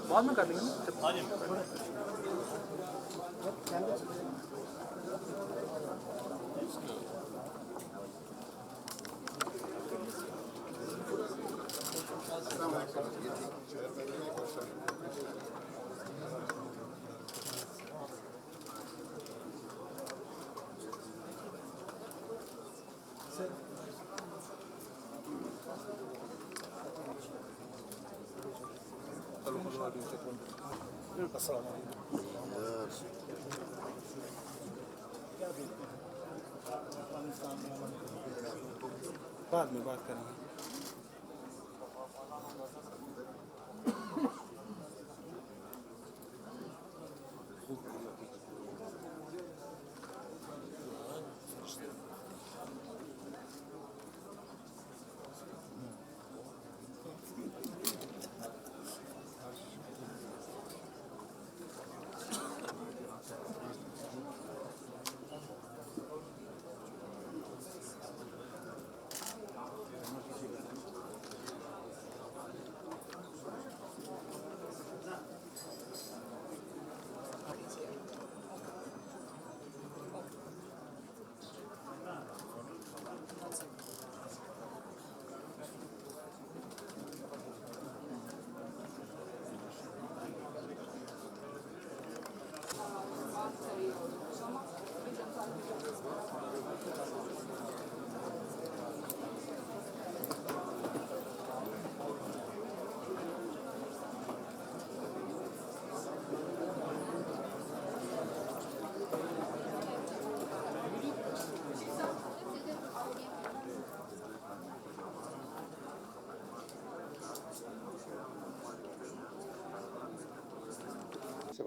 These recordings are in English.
बाद में कर लेंगे ना। बाद में बात करेंगे।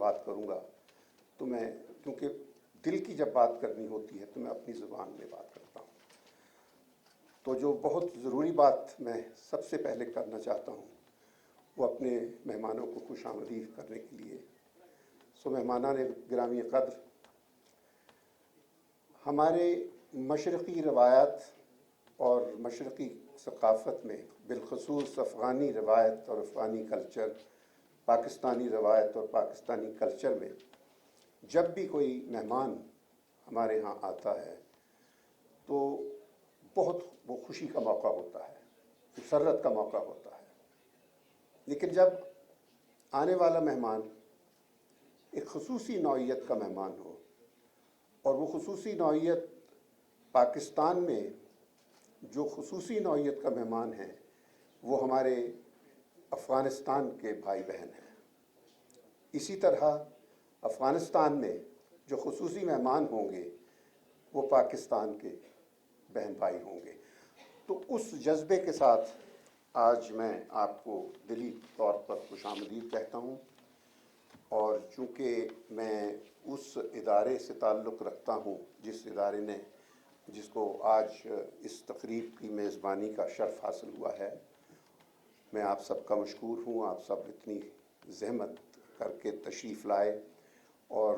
बात करूँगा तो मैं, क्योंकि दिल की जब बात करनी होती है तो मैं अपनी ज़ुबान में बात करता हूँ। तो जो बहुत ज़रूरी बात मैं सबसे पहले करना चाहता हूँ वो अपने मेहमानों को खुशामदीद करने के लिए। सो मेहमानान गिरामी क़द्र, हमारे मशरक़ी रवायात और मशरक़ी सक़ाफ़त में बिलख़ुसूस अफ़गानी रवायत और अफ़गानी कल्चर, पाकिस्तानी रवायत और पाकिस्तानी कल्चर में जब भी कोई मेहमान हमारे यहाँ आता है तो बहुत वो खुशी का मौका होता है, सररत का मौका होता है। लेकिन जब आने वाला मेहमान एक ख़ुसूसी नौइयत का मेहमान हो और वो ख़ुसूसी नौइयत पाकिस्तान में जो ख़ुसूसी नौइयत का मेहमान है वो हमारे अफ़गानिस्तान के भाई बहन हैं, इसी तरह अफ़गानिस्तान में जो ख़ुसूसी मेहमान होंगे वो पाकिस्तान के बहन भाई होंगे। तो उस जज्बे के साथ आज मैं आपको दिली तौर पर खुशामदीद कहता हूँ। और चूँकि मैं उस इदारे से ताल्लुक़ रखता हूँ जिसको आज इस तकरीब की मेज़बानी का शर्फ़ हासिल हुआ है, मैं आप सबका मशकूर हूँ। आप सब इतनी ज़हमत करके तशरीफ़ लाए और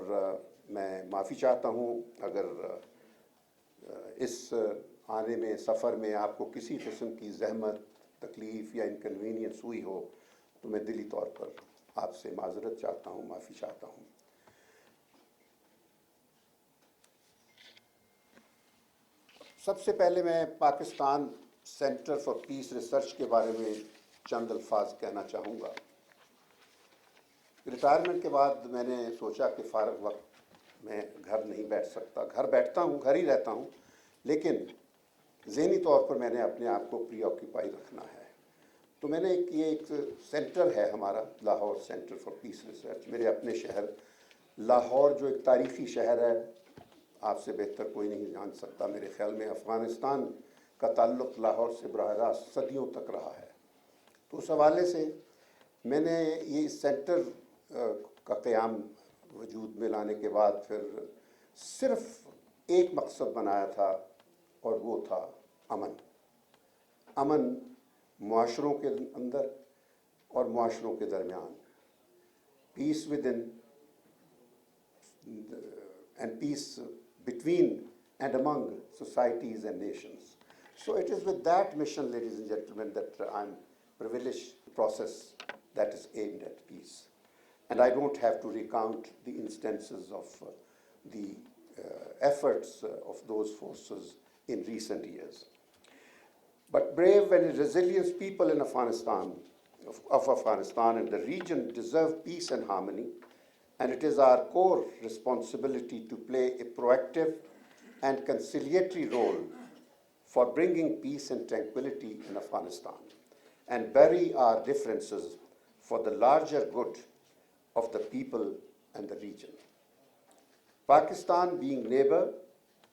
मैं माफ़ी चाहता हूँ अगर इस आने में सफ़र में आपको किसी किस्म की ज़हमत, तकलीफ़ या इनकन्वीनियंस हुई हो तो मैं दिली तौर पर आपसे माज़रत चाहता हूँ, माफ़ी चाहता हूँ। सबसे पहले मैं Pakistan centre for Peace Research के बारे में चंद अल्फाज कहना चाहूँगा। रिटायरमेंट के बाद मैंने सोचा कि फ़ारग वक्त में घर नहीं बैठ सकता, घर बैठता हूँ, घर ही रहता हूँ, लेकिन ज़हनी तौर पर मैंने अपने आप को प्रीऑक्यूपाई रखना है। तो मैंने एक सेंटर है हमारा, Lahore centre for Peace Research. मेरे अपने शहर लाहौर जो एक तारीख़ी शहर है, आपसे बेहतर कोई नहीं जान सकता मेरे ख़्याल में। अफ़गानिस्तान का ताल्लुक़ लाहौर से बराह रास्त सदियों तक रहा है। तो उस हवाले से मैंने ये सेंटर का क़याम वजूद में लाने के बाद फिर सिर्फ़ एक मकसद बनाया था और वो था अमन। अमन मुआशरों के अंदर और मुआशरों के दरमियान, peace with in and peace between and among societies and nations. So it is with that mission, ladies and gentlemen, that I'm privileged to process that is aimed at peace. And I don't have to recount the instances of the efforts of those forces in recent years. But brave and resilient people in Afghanistan, of Afghanistan and the region deserve peace and harmony, and it is our core responsibility to play a proactive and conciliatory role for bringing peace and tranquility in Afghanistan and bury our differences for the larger good of the people and the region. Pakistan, being neighbor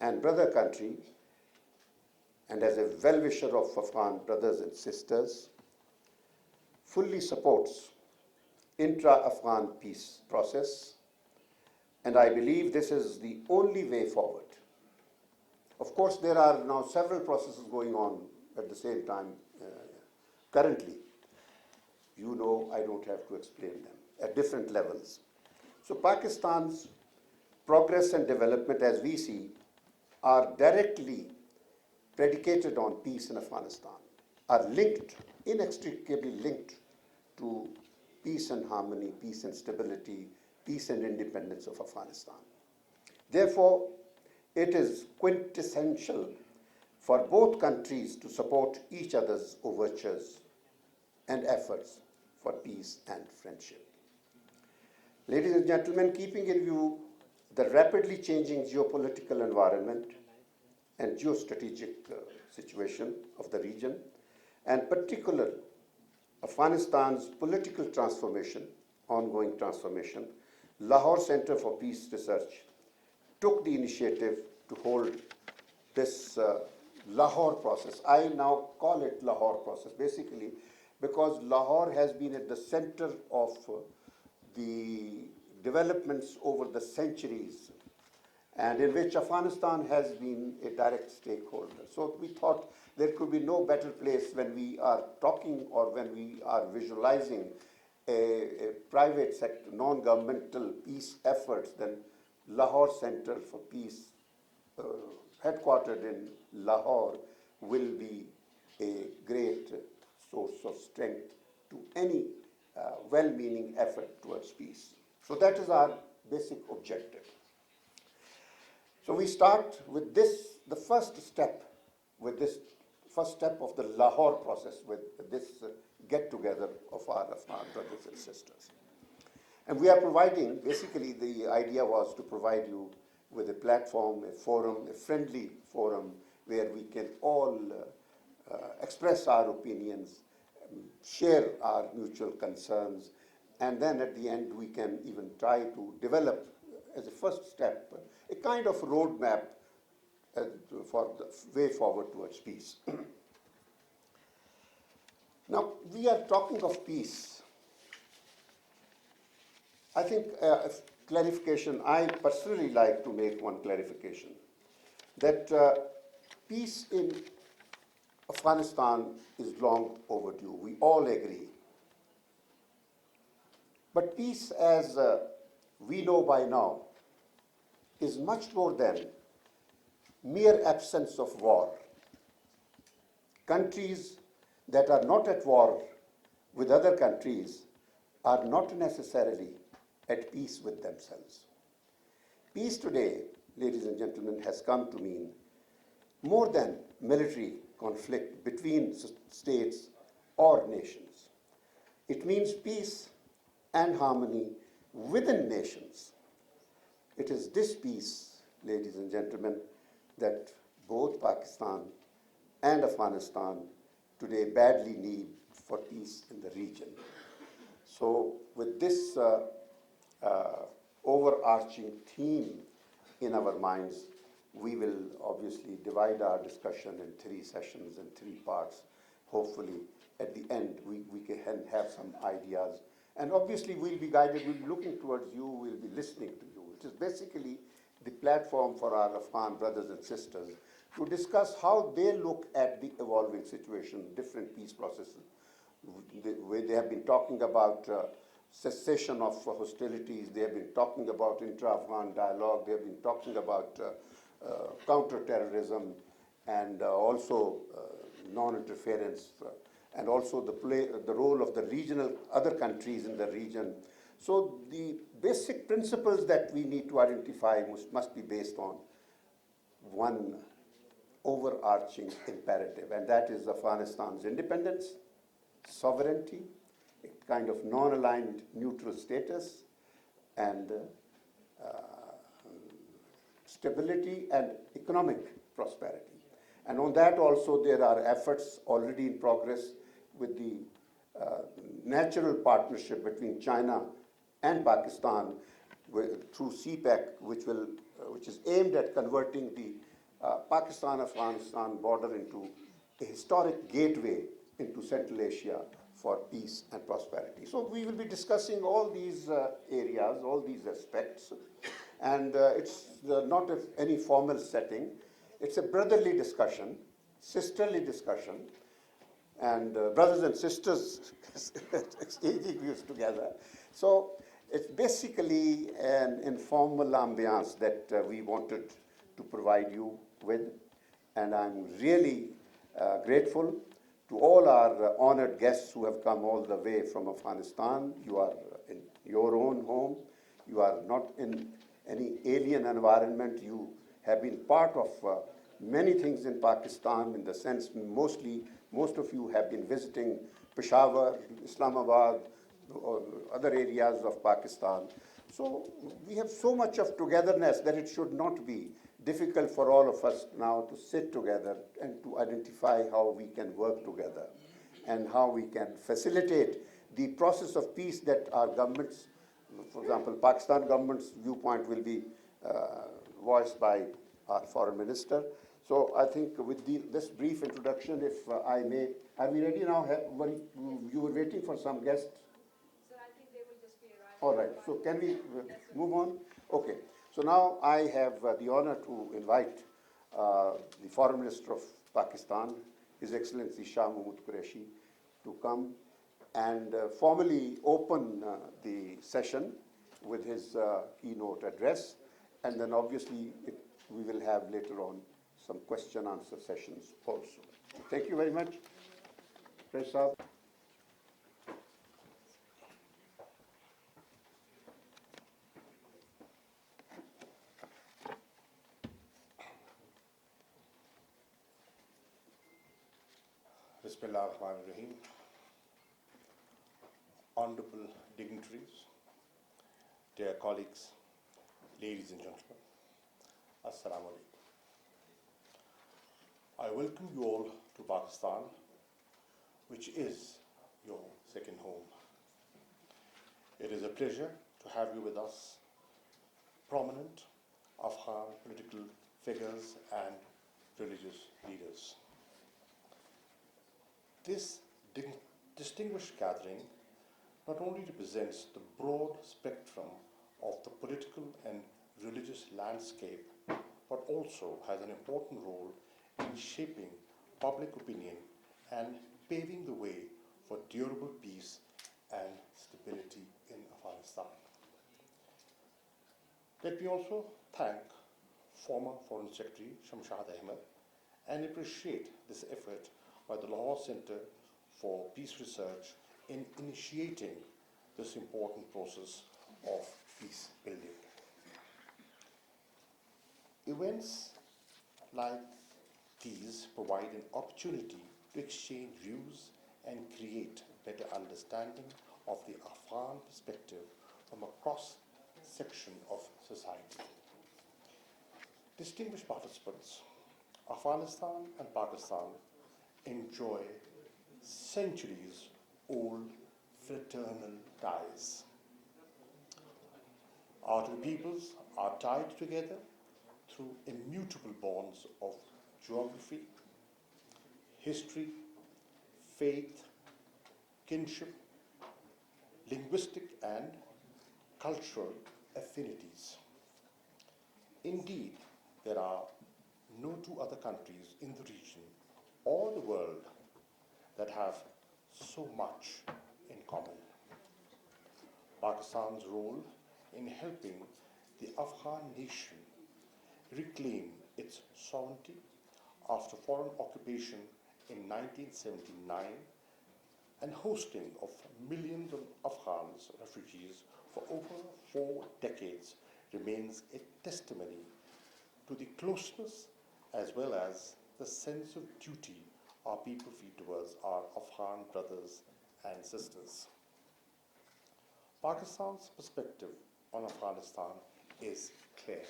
and brother country, and as a well-wisher of Afghan brothers and sisters, fully supports intra-Afghan peace process, and I believe this is the only way forward. Of course, there are now several processes going on at the same time currently. You know, I don't have to explain them, at different levels. So Pakistan's progress and development, as we see, are directly predicated on peace in Afghanistan, are linked, inextricably linked to peace and harmony, peace and stability, peace and independence of Afghanistan. Therefore, it is quintessential for both countries to support each other's overtures and efforts for peace and friendship. Ladies and gentlemen, keeping in view the rapidly changing geopolitical environment and geostrategic situation of the region, and particularly Afghanistan's political transformation, ongoing transformation, Lahore Center for Peace Research took the initiative to hold this Lahore process. I now call it Lahore process, basically because Lahore has been at the center of the developments over the centuries, and in which Afghanistan has been a direct stakeholder. So we thought there could be no better place when we are talking or when we are visualizing a private sector, non-governmental peace efforts than Lahore Center for Peace, headquartered in Lahore, will be a great source of strength to any well-meaning effort towards peace. So that is our basic objective. So we start with this, the first step of the Lahore process, with this get-together of our Afghan brothers and sisters. And we are providing, basically the idea was to provide you with a platform, a forum, a friendly forum where we can all express our opinions, share our mutual concerns, and then at the end we can even try to develop, as a first step, a kind of roadmap for the way forward towards peace. Now, we are talking of peace. I think clarification, I personally like to make one clarification, that peace in Afghanistan is long overdue. We all agree. But peace, as we know by now, is much more than mere absence of war. Countries that are not at war with other countries are not necessarily at peace with themselves. Peace today, ladies and gentlemen, has come to mean more than military conflict between states or nations. It means peace and harmony within nations. It is this peace, ladies and gentlemen, that both Pakistan and Afghanistan today badly need for peace in the region. So with this overarching theme in our minds, we will obviously divide our discussion in 3 sessions and 3 parts. Hopefully, at the end, we can have some ideas. And obviously, we'll be guided, we'll be looking towards you, we'll be listening to you. It is basically the platform for our Afghan brothers and sisters to discuss how they look at the evolving situation, different peace processes. They have been talking about cessation of hostilities, they have been talking about intra-Afghan dialogue, they have been talking about counter-terrorism, and also non-interference, and also the role of the regional, other countries in the region. So the basic principles that we need to identify must be based on one overarching imperative, and that is Afghanistan's independence, sovereignty, a kind of non-aligned neutral status, and stability and economic prosperity. And on that also there are efforts already in progress with the natural partnership between China and Pakistan through CPEC, which is aimed at converting the Pakistan-Afghanistan border into a historic gateway into Central Asia for peace and prosperity. So we will be discussing all these areas, all these aspects, and it's not any formal setting. It's a brotherly discussion, sisterly discussion, and brothers and sisters exchanging views together. So it's basically an informal ambiance that we wanted to provide you with, and I'm really grateful to all our honored guests who have come all the way from Afghanistan. You are in your own home. You are not in any alien environment. You have been part of many things in Pakistan, in the sense most of you have been visiting Peshawar, Islamabad, or other areas of Pakistan. So we have so much of togetherness that it should not be difficult for all of us now to sit together and to identify how we can work together and how we can facilitate the process of peace that our governments, for example, Pakistan government's viewpoint will be voiced by our foreign minister. So I think with this brief introduction, if I may, are we ready now? You were waiting for some guests? Sir, I think they will just be arriving. All right, so can we move on? Okay, so now I have the honor to invite the Foreign Minister of Pakistan, His Excellency Shah Mahmood Qureshi, to come and formally open the session with his keynote address, and then obviously we will have later on some question-answer sessions also. Thank you very much. Press up. Bismillah ar-Rahman ar-Rahim. Honorable dignitaries, dear colleagues, ladies and gentlemen, Assalamu alaikum. I welcome you all to Pakistan, which is your second home. It is a pleasure to have you with us, prominent Afghan political figures and religious leaders. This distinguished gathering not only represents the broad spectrum of the political and religious landscape, but also has an important role in shaping public opinion and paving the way for durable peace and stability in Afghanistan. Let me also thank former Foreign Secretary Shamshad Ahmed and appreciate this effort by the Lahore Center for Peace Research in initiating this important process of peace building. Events like these provide an opportunity to exchange views and create better understanding of the Afghan perspective from a cross-section of society. Distinguished participants, Afghanistan and Pakistan enjoy centuries-old fraternal ties. Our two peoples are tied together through immutable bonds of geography, history, faith, kinship, linguistic and cultural affinities. Indeed, there are no two other countries in the region or the world that have so much in common. Pakistan's role in helping the Afghan nation reclaim its sovereignty after foreign occupation in 1979 and hosting of millions of Afghans refugees for over 4 decades remains a testimony to the closeness as well as the sense of duty our people feel towards our Afghan brothers and sisters. Pakistan's perspective on Afghanistan is clear.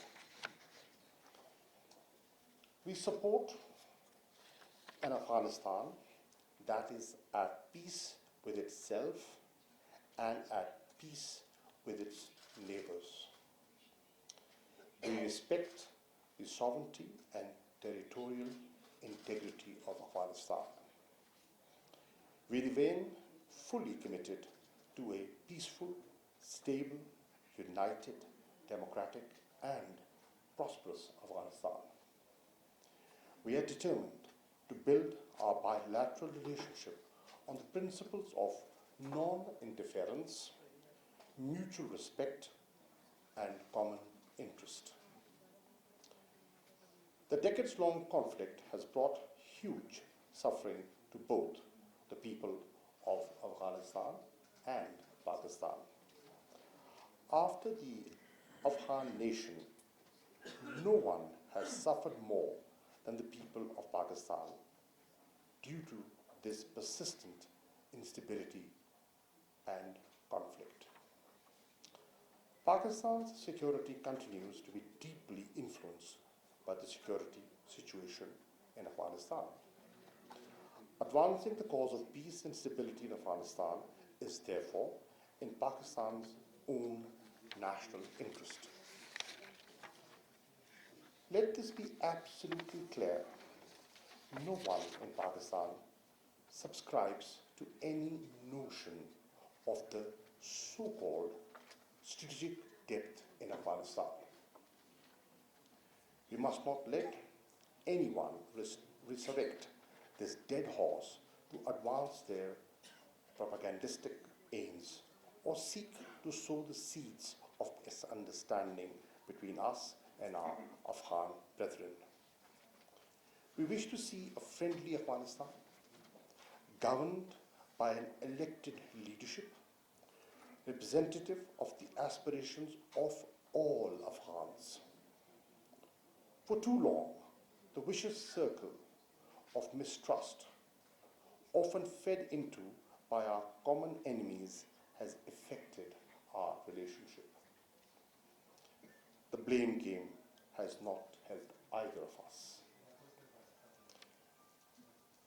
We support an Afghanistan that is at peace with itself and at peace with its neighbors. We respect the sovereignty and territorial integrity of Afghanistan. We remain fully committed to a peaceful, stable, united, democratic, and prosperous Afghanistan. We are determined to build our bilateral relationship on the principles of non-interference, mutual respect, and common interest. The decades-long conflict has brought huge suffering to both the people of Afghanistan and Pakistan. After the Afghan nation, no one has suffered more than the people of Pakistan due to this persistent instability and conflict. Pakistan's security continues to be deeply influenced by the security situation in Afghanistan. Advancing the cause of peace and stability in Afghanistan is therefore in Pakistan's own national interest. Let this be absolutely clear. No one in Pakistan subscribes to any notion of the so-called strategic depth in Afghanistan. We must not let anyone resurrect this dead horse to advance their propagandistic aims or seek to sow the seeds of misunderstanding between us and our Afghan brethren. We wish to see a friendly Afghanistan governed by an elected leadership representative of the aspirations of all Afghans. For too long, the vicious circle of mistrust, often fed into by our common enemies, has affected our relationship. The blame game has not helped either of us.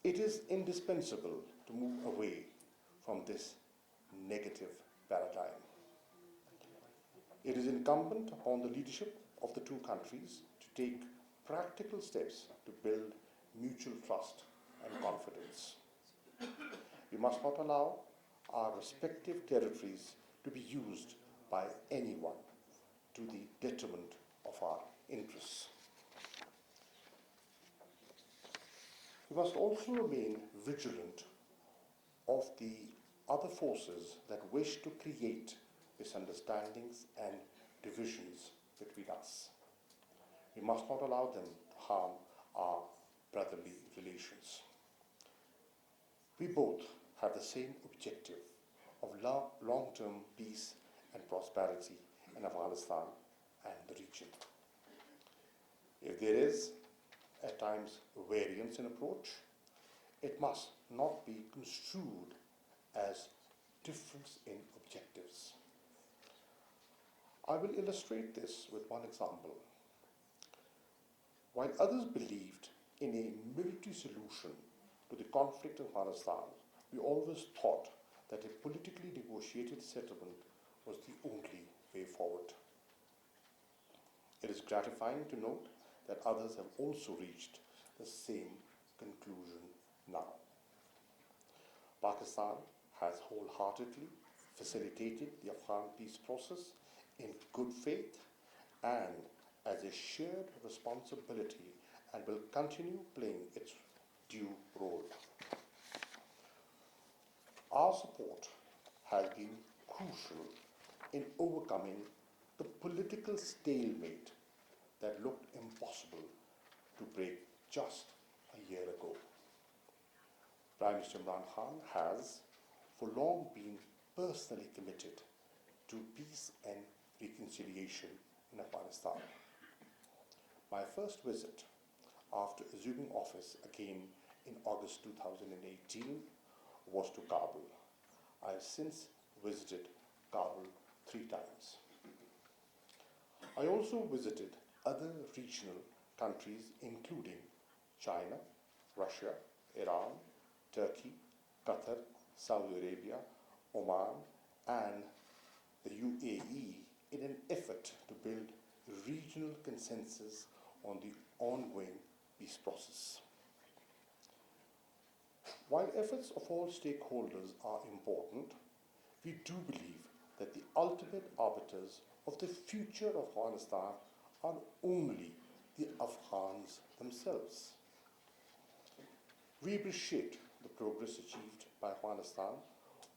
It is indispensable to move away from this negative paradigm. It is incumbent upon the leadership of the two countries to take practical steps to build mutual trust and confidence. We must not allow our respective territories to be used by anyone to the detriment of our interests. We must also remain vigilant of the other forces that wish to create misunderstandings and divisions between us. We must not allow them to harm our brotherly relations. We both have the same objective of long-term peace and prosperity in Afghanistan and the region. If there is, at times, variance in approach, it must not be construed as difference in objectives. I will illustrate this with one example. While others believed in a military solution to the conflict in Afghanistan, we always thought that a politically negotiated settlement was the only way forward. It is gratifying to note that others have also reached the same conclusion now. Pakistan has wholeheartedly facilitated the Afghan peace process in good faith and as a shared responsibility, and will continue playing its due role. Our support has been crucial in overcoming the political stalemate that looked impossible to break just a year ago. Prime Minister Imran Khan has for long been personally committed to peace and reconciliation in Afghanistan. My first visit after assuming office again in August 2018 was to Kabul. I have since visited Kabul 3 times. I also visited other regional countries including China, Russia, Iran, Turkey, Qatar, Saudi Arabia, Oman, and the UAE in an effort to build regional consensus on the ongoing peace process. While efforts of all stakeholders are important, we do believe that the ultimate arbiters of the future of Afghanistan are only the Afghans themselves. We appreciate the progress achieved by Afghanistan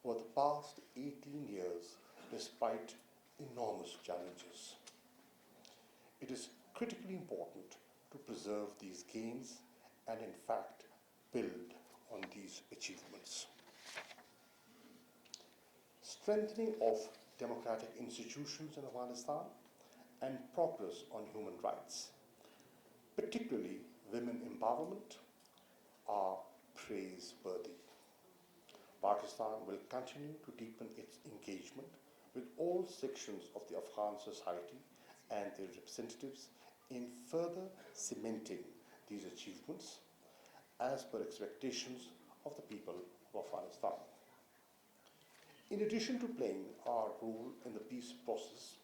over the past 18 years despite enormous challenges. It is critically important to preserve these gains and in fact build on these achievements. Strengthening of democratic institutions in Afghanistan and progress on human rights, particularly women empowerment, are praiseworthy. Pakistan will continue to deepen its engagement with all sections of the Afghan society and their representatives in further cementing these achievements as per expectations of the people of Afghanistan. In addition to playing our role in the peace process,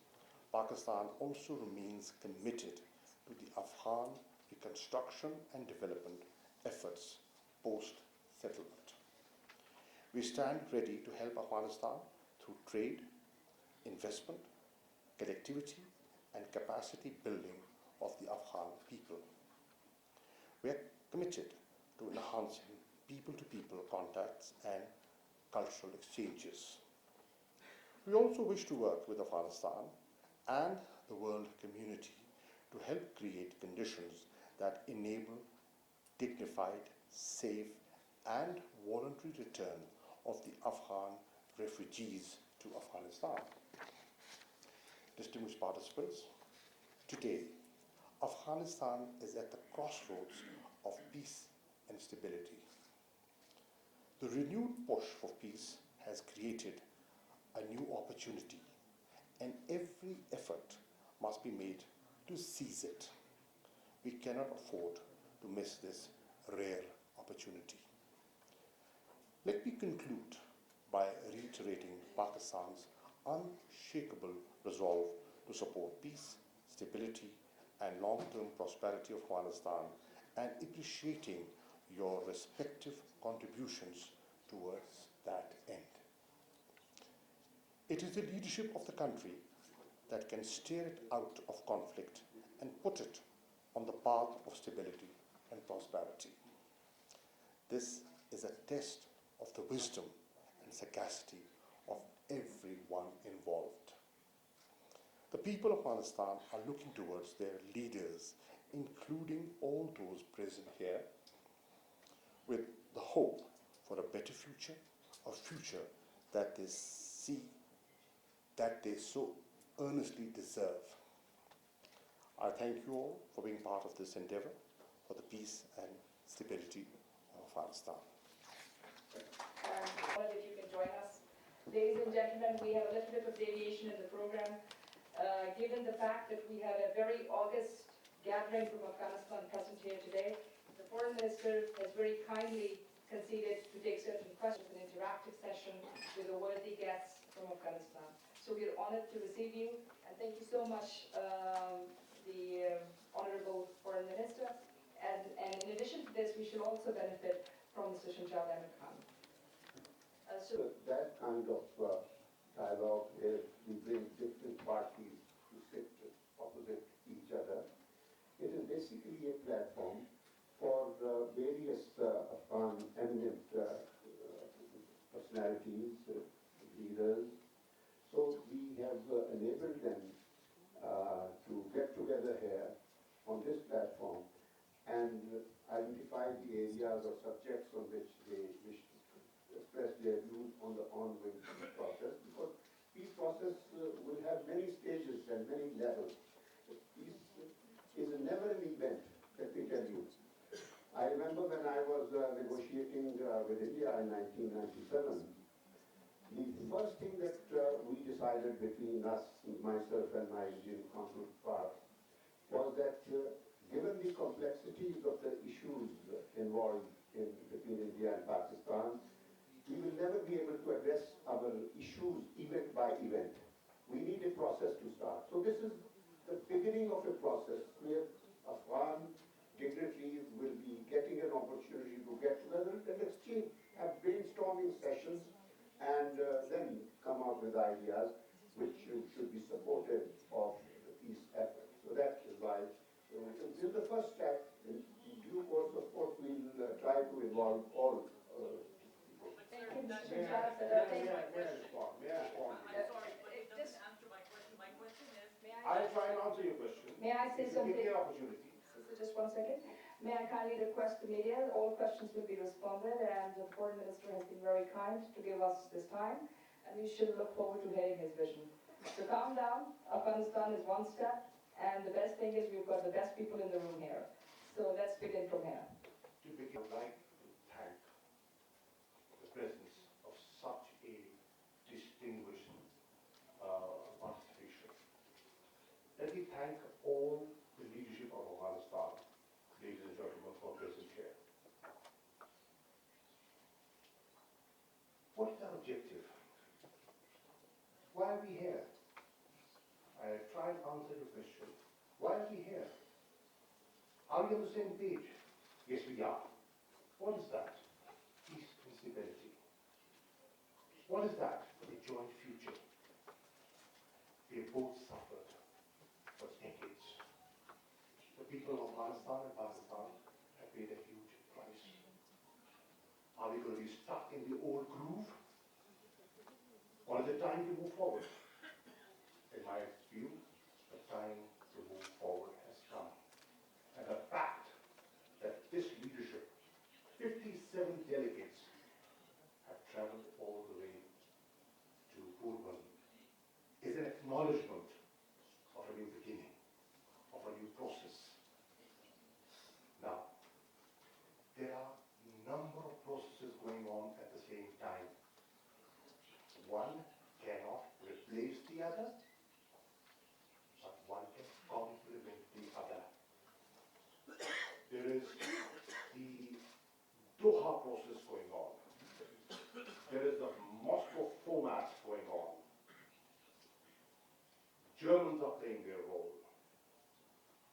Pakistan also remains committed to the Afghan reconstruction and development efforts post-settlement. We stand ready to help Afghanistan through trade, investment, connectivity and capacity building of the Afghan people. We are committed to enhancing people-to-people contacts and cultural exchanges. We also wish to work with Afghanistan and the world community to help create conditions that enable dignified, safe, and voluntary return of the Afghan refugees to Afghanistan. Distinguished participants, today, Afghanistan is at the crossroads of peace and stability. The renewed push for peace has created a new opportunity, and every effort must be made to seize it. We cannot afford to miss this rare opportunity. Let me conclude by reiterating Pakistan's unshakable resolve to support peace, stability, and long-term prosperity of Afghanistan, and appreciating your respective contributions towards that end. It is the leadership of the country that can steer it out of conflict and put it on the path of stability and prosperity. This is a test of the wisdom and sagacity of everyone involved. The people of Afghanistan are looking towards their leaders, including all those present here, with the hope for a better future, a future that they see, that they so earnestly deserve. I thank you all for being part of this endeavor for the peace and stability of Afghanistan. If you can join us. Ladies and gentlemen, we have a little bit of deviation in the program. Given the fact that we had a very august gathering from Afghanistan present here today, the Foreign Minister has very kindly conceded to take certain questions in an interactive session with the worthy guests from Afghanistan. So we are honored to receive you, and thank you so much, the Honorable Foreign Minister. And in addition to this, we should also benefit from Mr. Shamjad Ahmed Khan. That kind of dialogue where we bring different parties to sit opposite each other, it is basically a platform for various Afghan eminent personalities, leaders. So we have enabled them to get together here on this platform and identify the areas or subjects on which they wish to express their views on the ongoing peace process, because peace process will have many stages and many levels. Peace is never an event, let me tell you. I remember when I was negotiating with India in 1997, the first thing that we decided between us, myself and my Indian counterpart, was that given the complexities of the issues involved between India and Pakistan, we will never be able to address our issues event by event. We need a process to start. So this is the beginning of a process where Afghan dignitaries will be getting an opportunity to get together and exchange, have brainstorming sessions, and then come up with ideas which should be supportive of the peace effort. So that is why this is the first step. In due course, of course, we'll try to involve all people. Thank you, Mr. Shamjad. May I respond? Sorry, but it doesn't answer my question. My question is, I'll try and answer your question. May I say Give something? me an opportunity. Just 1 second. May I kindly request the media, all questions will be responded, and the Foreign Minister has been very kind to give us this time, and we should look forward to hearing his vision. So calm down, Afghanistan is one step, and the best thing is we've got the best people in the room here. So let's begin from here. To begin, I'd like to thank the presence of such a distinguished participation. Let me thank all the leadership of Afghanistan, ladies and gentlemen, for present here. What is our objective? Why are we here? I tried to answer your question. Why are we here? Are we on the same page? Yes, we are. What is that? Peace and stability. What is that? A joint future. We have both suffered Afghanistan and Pakistan have paid a huge price. Are we going to be stuck in the old groove? Or is it time to move forward? In my view, the time to move forward has come. And the fact that this leadership, 57 delegates, have traveled all the way to BHURBAN is an acknowledgement of a new beginning, of a new process. Now, there are a number of processes going on at the same time. One cannot replace the other, but one can complement the other. There is the Doha process going on. There is the Moscow format going on. Germans are playing their role.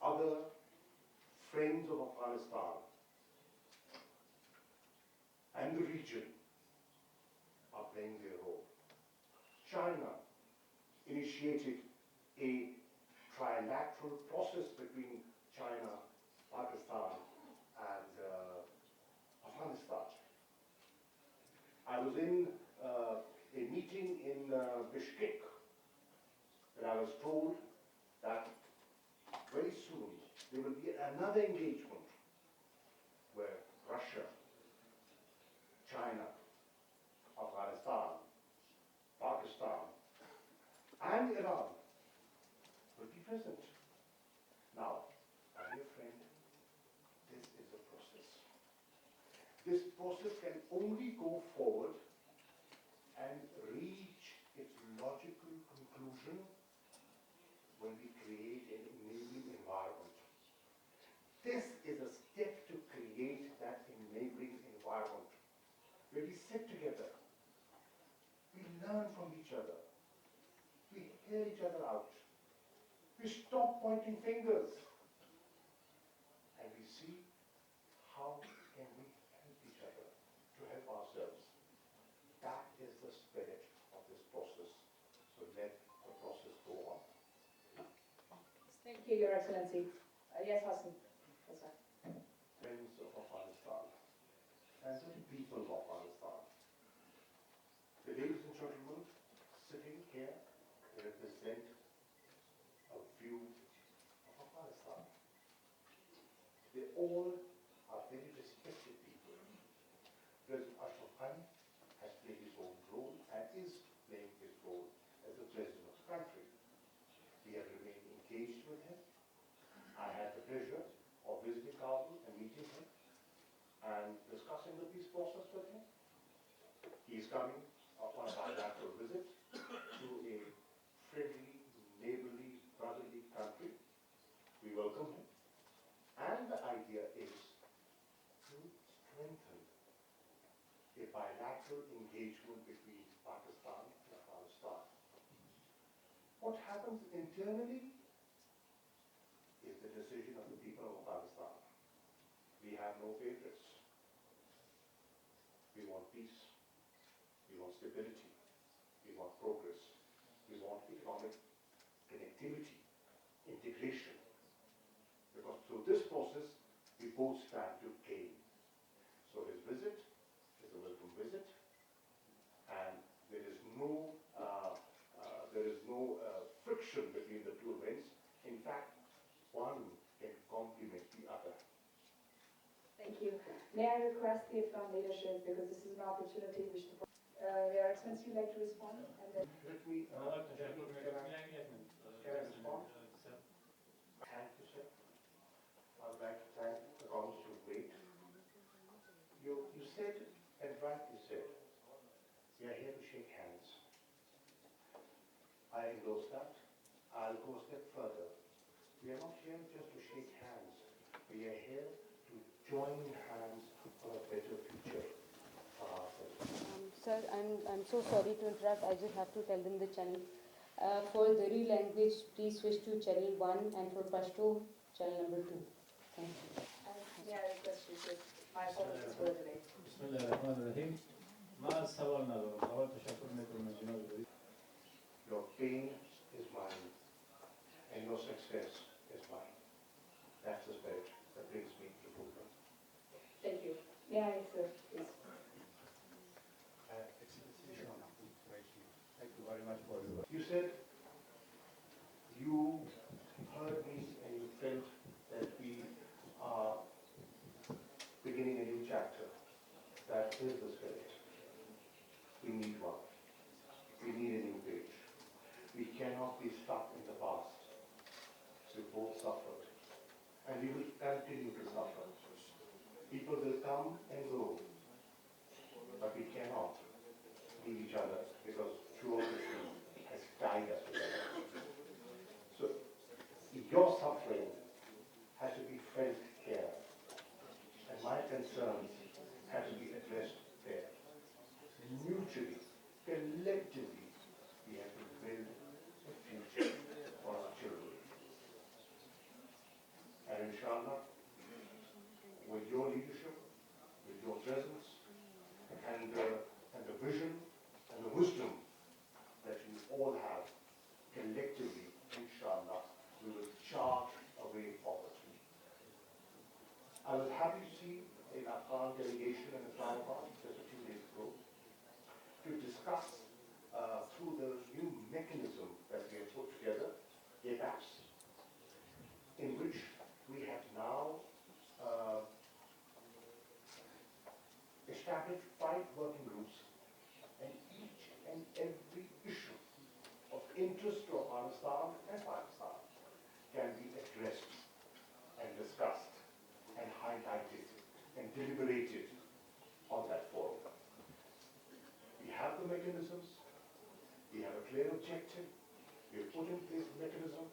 Other friends of Afghanistan and the region are playing their role. China initiated a trilateral process between China, Pakistan, and Afghanistan. I was in a meeting in Bishkek, and I was told that very soon there will be another engagement where Russia, China, Afghanistan, Pakistan, and Iran will be present. Now, my dear friend, this is a process. This process can only go forward and reach its logical conclusion when we create an enabling environment. This is a step to create that enabling environment where we sit together, we learn from each other, we hear each other out, we stop pointing fingers, and we see how can we help each other to help ourselves. That is the spirit of this process. So let the process go on. Thank you, Your Excellency. Yes, Hassan. Yes, sir. Friends of Afghanistan and the people of Afghanistan. The ladies and gentlemen sitting here represent a view of Afghanistan. They all are very respected people. President Ashraf Ghani has played his own role and is playing his role as the president of the country. We have remained engaged with him. I had the pleasure of visiting Kabul and meeting him and discussing the peace process with him. He is coming upon a bilateral visit to a friendly, neighborly, brotherly country. We welcome him. And the idea is to strengthen a bilateral engagement between Pakistan and Afghanistan. What happens internally is the decision of the people of Afghanistan. We have no favorites. We want peace. We want stability. We want progress. We want economic connectivity, integration. Because through this process, we both stand to gain. So his visit is a welcome visit, and there is no friction between the two events. In fact, one can complement the other. Thank you. May I request the Afghan leadership, because this is an opportunity which the Your Excellency, would like to respond? And then Let me, can I respond? Thank you, sir. I would like to thank the Council of Weight. You said, and rightly said, we are here to shake hands. I endorse that. I'll go a step further. We are not here just to shake hands. We are here to join hands for a better future for ourselves. Sir, I'm so sorry to interrupt. I just have to tell them the channel. For Dari language, please switch to channel 1, and for Pashto, channel number 2. Thank you. may I request you to, my apologies for the delay. بسم الله الرحمن الرحيم. ما سوال ندارم. اول تشکر میکنم از جناب وزیر. Your pain is mine, and your success is mine. That's the spirit, the said you heard me and you felt that we are beginning a new chapter. That is the spirit. We need one. We need a new page. We cannot be stuck in the past. We both suffered. And we will continue to suffer. People will come and go. But we cannot leave each other because geography has tied us together. So your suffering has to be felt here. And my concerns have to be addressed there. Mutually, collectively, we have to build a future for our children. And inshallah, with your leadership, with your presence, and the vision and the wisdom that you all have, collectively, inshallah, we will chart a way forward. I was happy to see an Afghan delegation in Islamabad just a few days ago to discuss through the new mechanism that we have put together, APAPS, in which we have now established 5 working groups, and each and every issue of interest to Afghanistan and Pakistan can be addressed and discussed and highlighted and deliberated on that forum. We have the mechanisms, we have a clear objective, we have put in place the mechanism,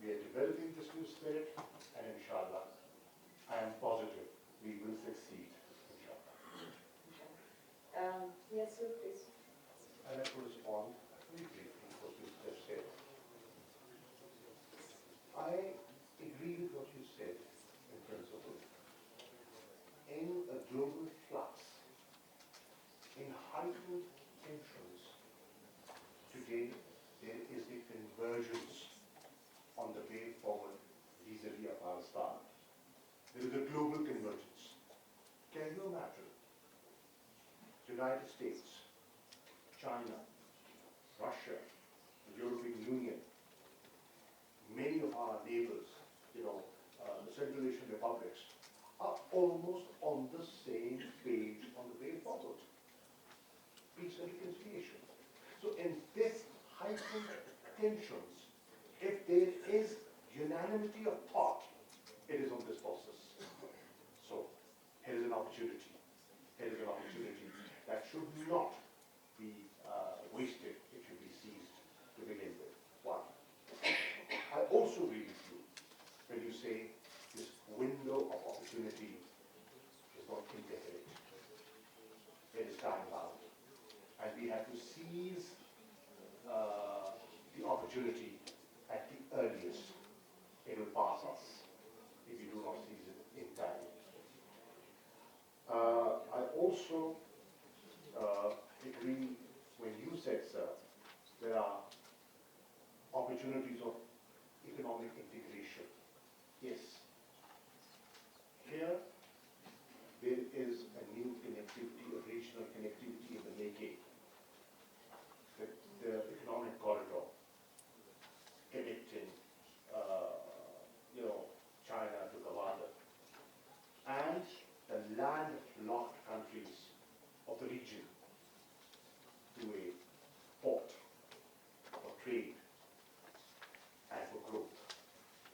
we are developing this new spirit, and inshallah, I am positive we will succeed, inshallah. Yes, sir, please. I'd like to respond very briefly to what you just said. I agree with what you said in principle. In a global flux, in heightened tensions, today there is a convergence on the way forward vis-a-vis Afghanistan. There is a global convergence. Can you imagine? United States, China, Russia, the European Union, many of our neighbors, the Central Asian republics, are almost on the same page on the way forward. Peace and reconciliation. So in this heightened tensions, if there is unanimity of thought, it is on this process. So here is an opportunity. Here is an opportunity that should not be wasted. It should be seized to begin with. One. I also agree with you when you say this window of opportunity is not indefinite. It is time bound. And we have to seize the opportunity at the earliest. It will pass us if we do not seize it in time. I also agree when you said, sir, there are opportunities of economic integration. Yes. Here, there is a new connectivity, a regional connectivity in the making. The economic corridor connecting, China to Gulbuddin, and the landlocked countries of the region to a port for trade and for growth.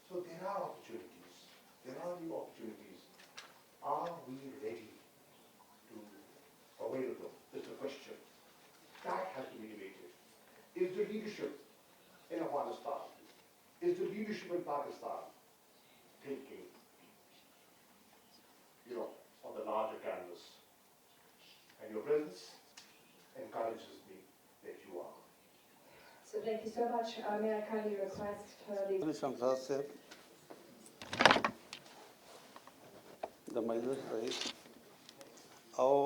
So there are opportunities. There are new opportunities. Are we ready to avail them? Is the question. That has to be debated. Is the leadership in Afghanistan, is the leadership in Pakistan thinking, on the larger canvas? And your presence encourages me that you are. So thank you so much. May I kindly request the Shamsad Sahib, the Majlis Rais, आओ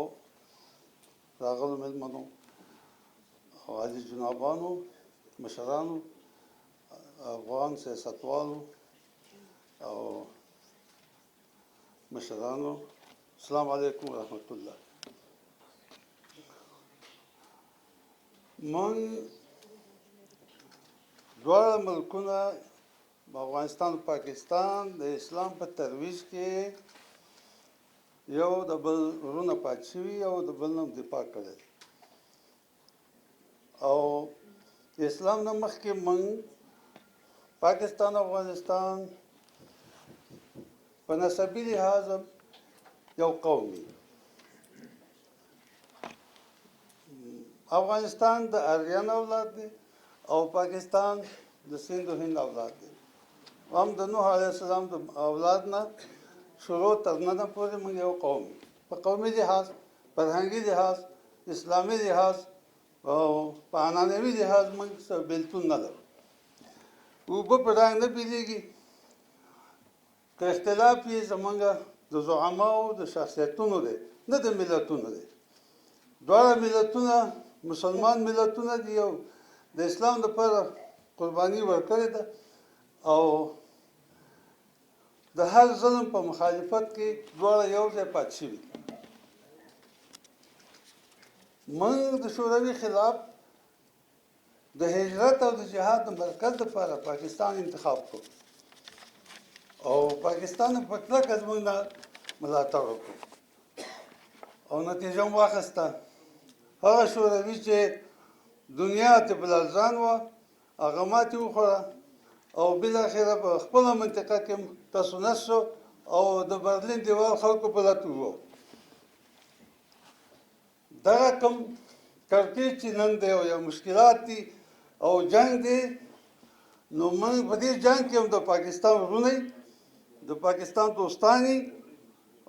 रागल मेहमानों, आजिज जुनाबानों, मशरानों, अफगान सियासतवानों, और मशरानों, अस्सलाम वालेकुम व रहमतुल्लाह। मन دواړه ملکونه افغانستان او پاکستان د اسلام په ترویج کې یو د بل ورونه پاتې شوي او د بل نه دفاع کړی او اسلام نه مخکې موږ پاکستان او افغانستان په نسبي لحاظ یو قوم دي. افغانستان د آریان اولاد دی او پاکستان د سند و هند اولاد دی. هم د نوح علیه السلام د اولاد نه شروع تر ننه پورې موږ یو قوم یو. په قومي لحاظ، فرهنګي لحاظ، اسلامي لحاظ او په عنعنوي لحاظ موږ څه بېلتون نه لرو. اوبه په رنګ نه بېلېږي، که اختلاف یې زموږ د زعماو د شخصیتونو دی، نه د ملتونو دی. دواړه ملتونه مسلمان ملتونه دي او د اسلام لپاره قرباني ورکړې ده او د هر ظلم په مخالفت کې دواړه یو ځای پاتې شوي. موږ د شوروي خلاف د هجرت او د جهاد د مرکز لپاره پاکستان انتخاب کړو او پاکستان په کلکه زموږ نه ملاتړ وکړو او نتیجه مو واخیسته. هغه شوروي چې دنیا ته بلالزان وه هغه ماتې وخوړه او بالاخره په خپله منطقه کې تسونس شو او د برلین دیوال خلکو په لټه وو. دغه کوم کړکېچ چې نن دی او یا مشکلات دي او جنگ دی، نو موږ په دې جنگ کې هم د پاکستان ورونه د پاکستان دوستان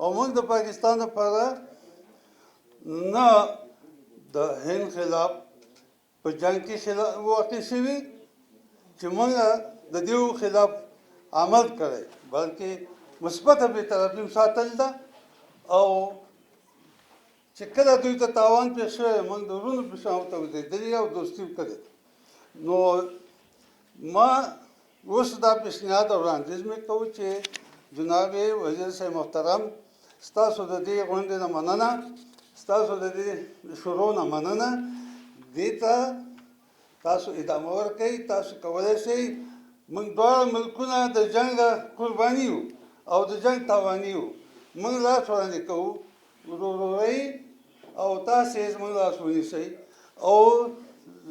او موږ د پاکستان لپاره نه د هند خلاف په جنگ کې واقع شوي چې موږ د دې خلاف عمل کړی، بلکې مثبته بېطرفي ساتل ده او چې کله دوی ته تاوان پېښ شوی موږ د وروڼو په شان ورته ودرېدلي او دوستي کړې. نو ما اوس دا پیشنهاد او وړاندیز مې کوو چې جناب وزیر صاحب محترم، ستاسو د دې غونډې نه مننه، ستاسو د دې شروع نه مننه. دې ته تاسو ادامه ورکوئ. تاسو کولی شئ، موږ دواړه ملکونه د جنګ قرباني یو او د جنګ تاواني یو. موږ لاس وړاندې کوو ورورۍ او تاسې زموږ لاس ونیسئ او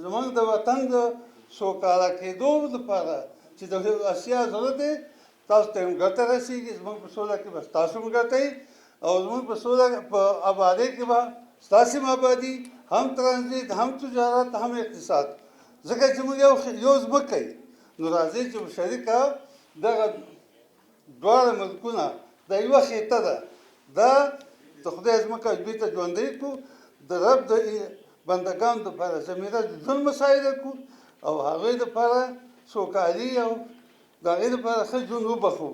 زموږ د وطن د سوکاله کېدو لپاره چې د اسیا ضرورت دی، تاسو ته هم ګټه رسېږي، زموږ په سوله کې به ستاسو هم ګټه وي او زموږ په سوله په آبادۍ کې به ستاسې هم آبادي، هم ترانزیت، هم تجارت، هم اقتصاد. ځکه چې موږ یو ځمکه یو، نو راځئ چې شریکه دغه دواړه ملکونه د یوه خېټه ده، دا د خدای ځمکه دوی ته ژوندۍ کړو، د رب د بندګانو دپاره ضمیره د ژوند مسایله کړو او هغوی دپاره سوکالي او د هغې دپاره ښه ژوند وبخو.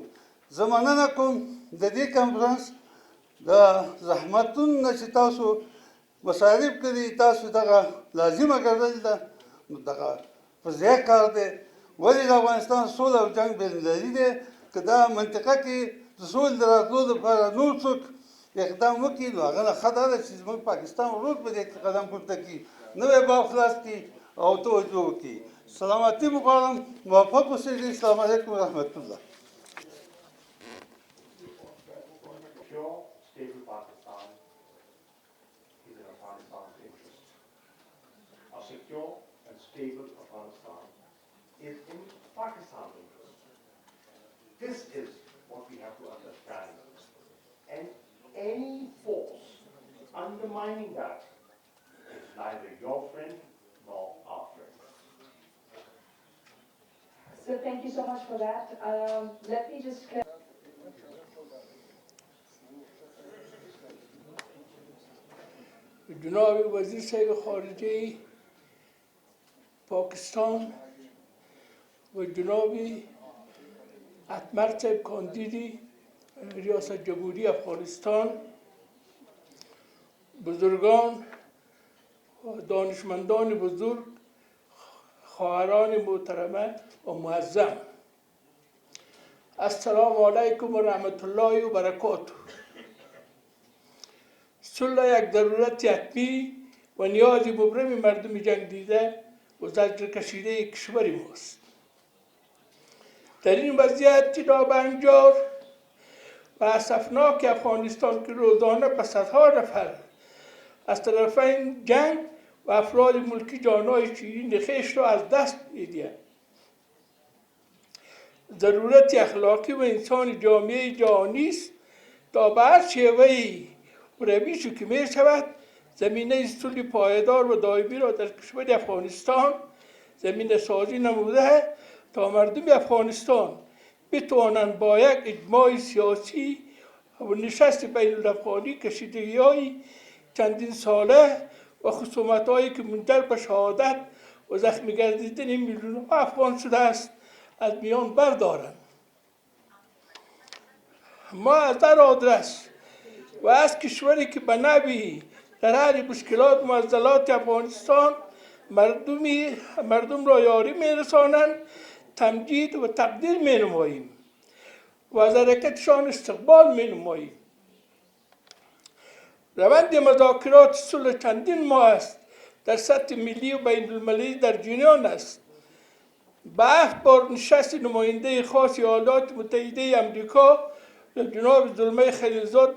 زه مننه کوم د دې کنفرانس د زحمتونو نه چې تاسو مصارف کړي، تاسو دغه لازمه ګڼلې ده، نو دغه په ځای کار دی. ولې د افغانستان سوله او جنګ بینالمللي دی. که دا منطقه کې د سولې د راتلو لپاره نور څوک اقدام وکړي، نو هغه نه ښه دا ده چې زموږ پاکستان ورور په دې کې قدم پورته کړي، نوی باب خلاص کړي او توجه وکړي. سلامتي مو غواړم، موفق اوسئ. السلام علیکم ورحمة الله. Secure, stable Pakistan is in Afghanistan's interest. A secure and stable Afghanistan is in Pakistan's interest. This is what we have to understand. And any force undermining that is neither your friend nor our friend. So thank you so much for that. Let me just جناب وزیر صاحب خارجه پاکستان و جناب اتمر صاحب کاندیدی ریاست جمهوری افغانستان، بزرگان و دانشمندان بزرگ، خواهران محترمه و معظم، السلام علیکم و رحمت الله و برکاته. صلح یک ضرورت حتمی و نیازی مبرم مردم جنگ دیده و زجر کشیده کشور ماست. در این وضعیت نابنجار و اسفناک افغانستان که روزانه به صدها نفر از طرفین جنگ و افراد ملکی جانهای شیرین خویش را از دست می‌دهند. ضرورت اخلاقی و انسان جامعه جهانی است تا به هر شیوه‌ای و روشی که می‌شود زمینه صلح پایدار و دائمی را در کشور افغانستان زمینه سازی نموده تا مردم افغانستان بتوانند با یک اجماع سیاسی و نشست بین الافغانی کشیدگی‌های چندین ساله و خصومت‌هایی که منجر به شهادت و زخمی گردیدن میلیون‌ها افغان شده است از میان بردارند. ما از در آدرس و از کشوری که به نوعی در حل مشکلات و معضلات افغانستان مردم را یاری می‌رسانند تمجید و تقدیر می‌نماییم و از حرکتشان استقبال می‌نماییم. روند مذاکرات صلح چندین ماه است در سطح ملی و بین المللی در جریان است. به 7 بار نشست نماینده خاص ایالات متحده امریکا جناب زلمه خلیلزاد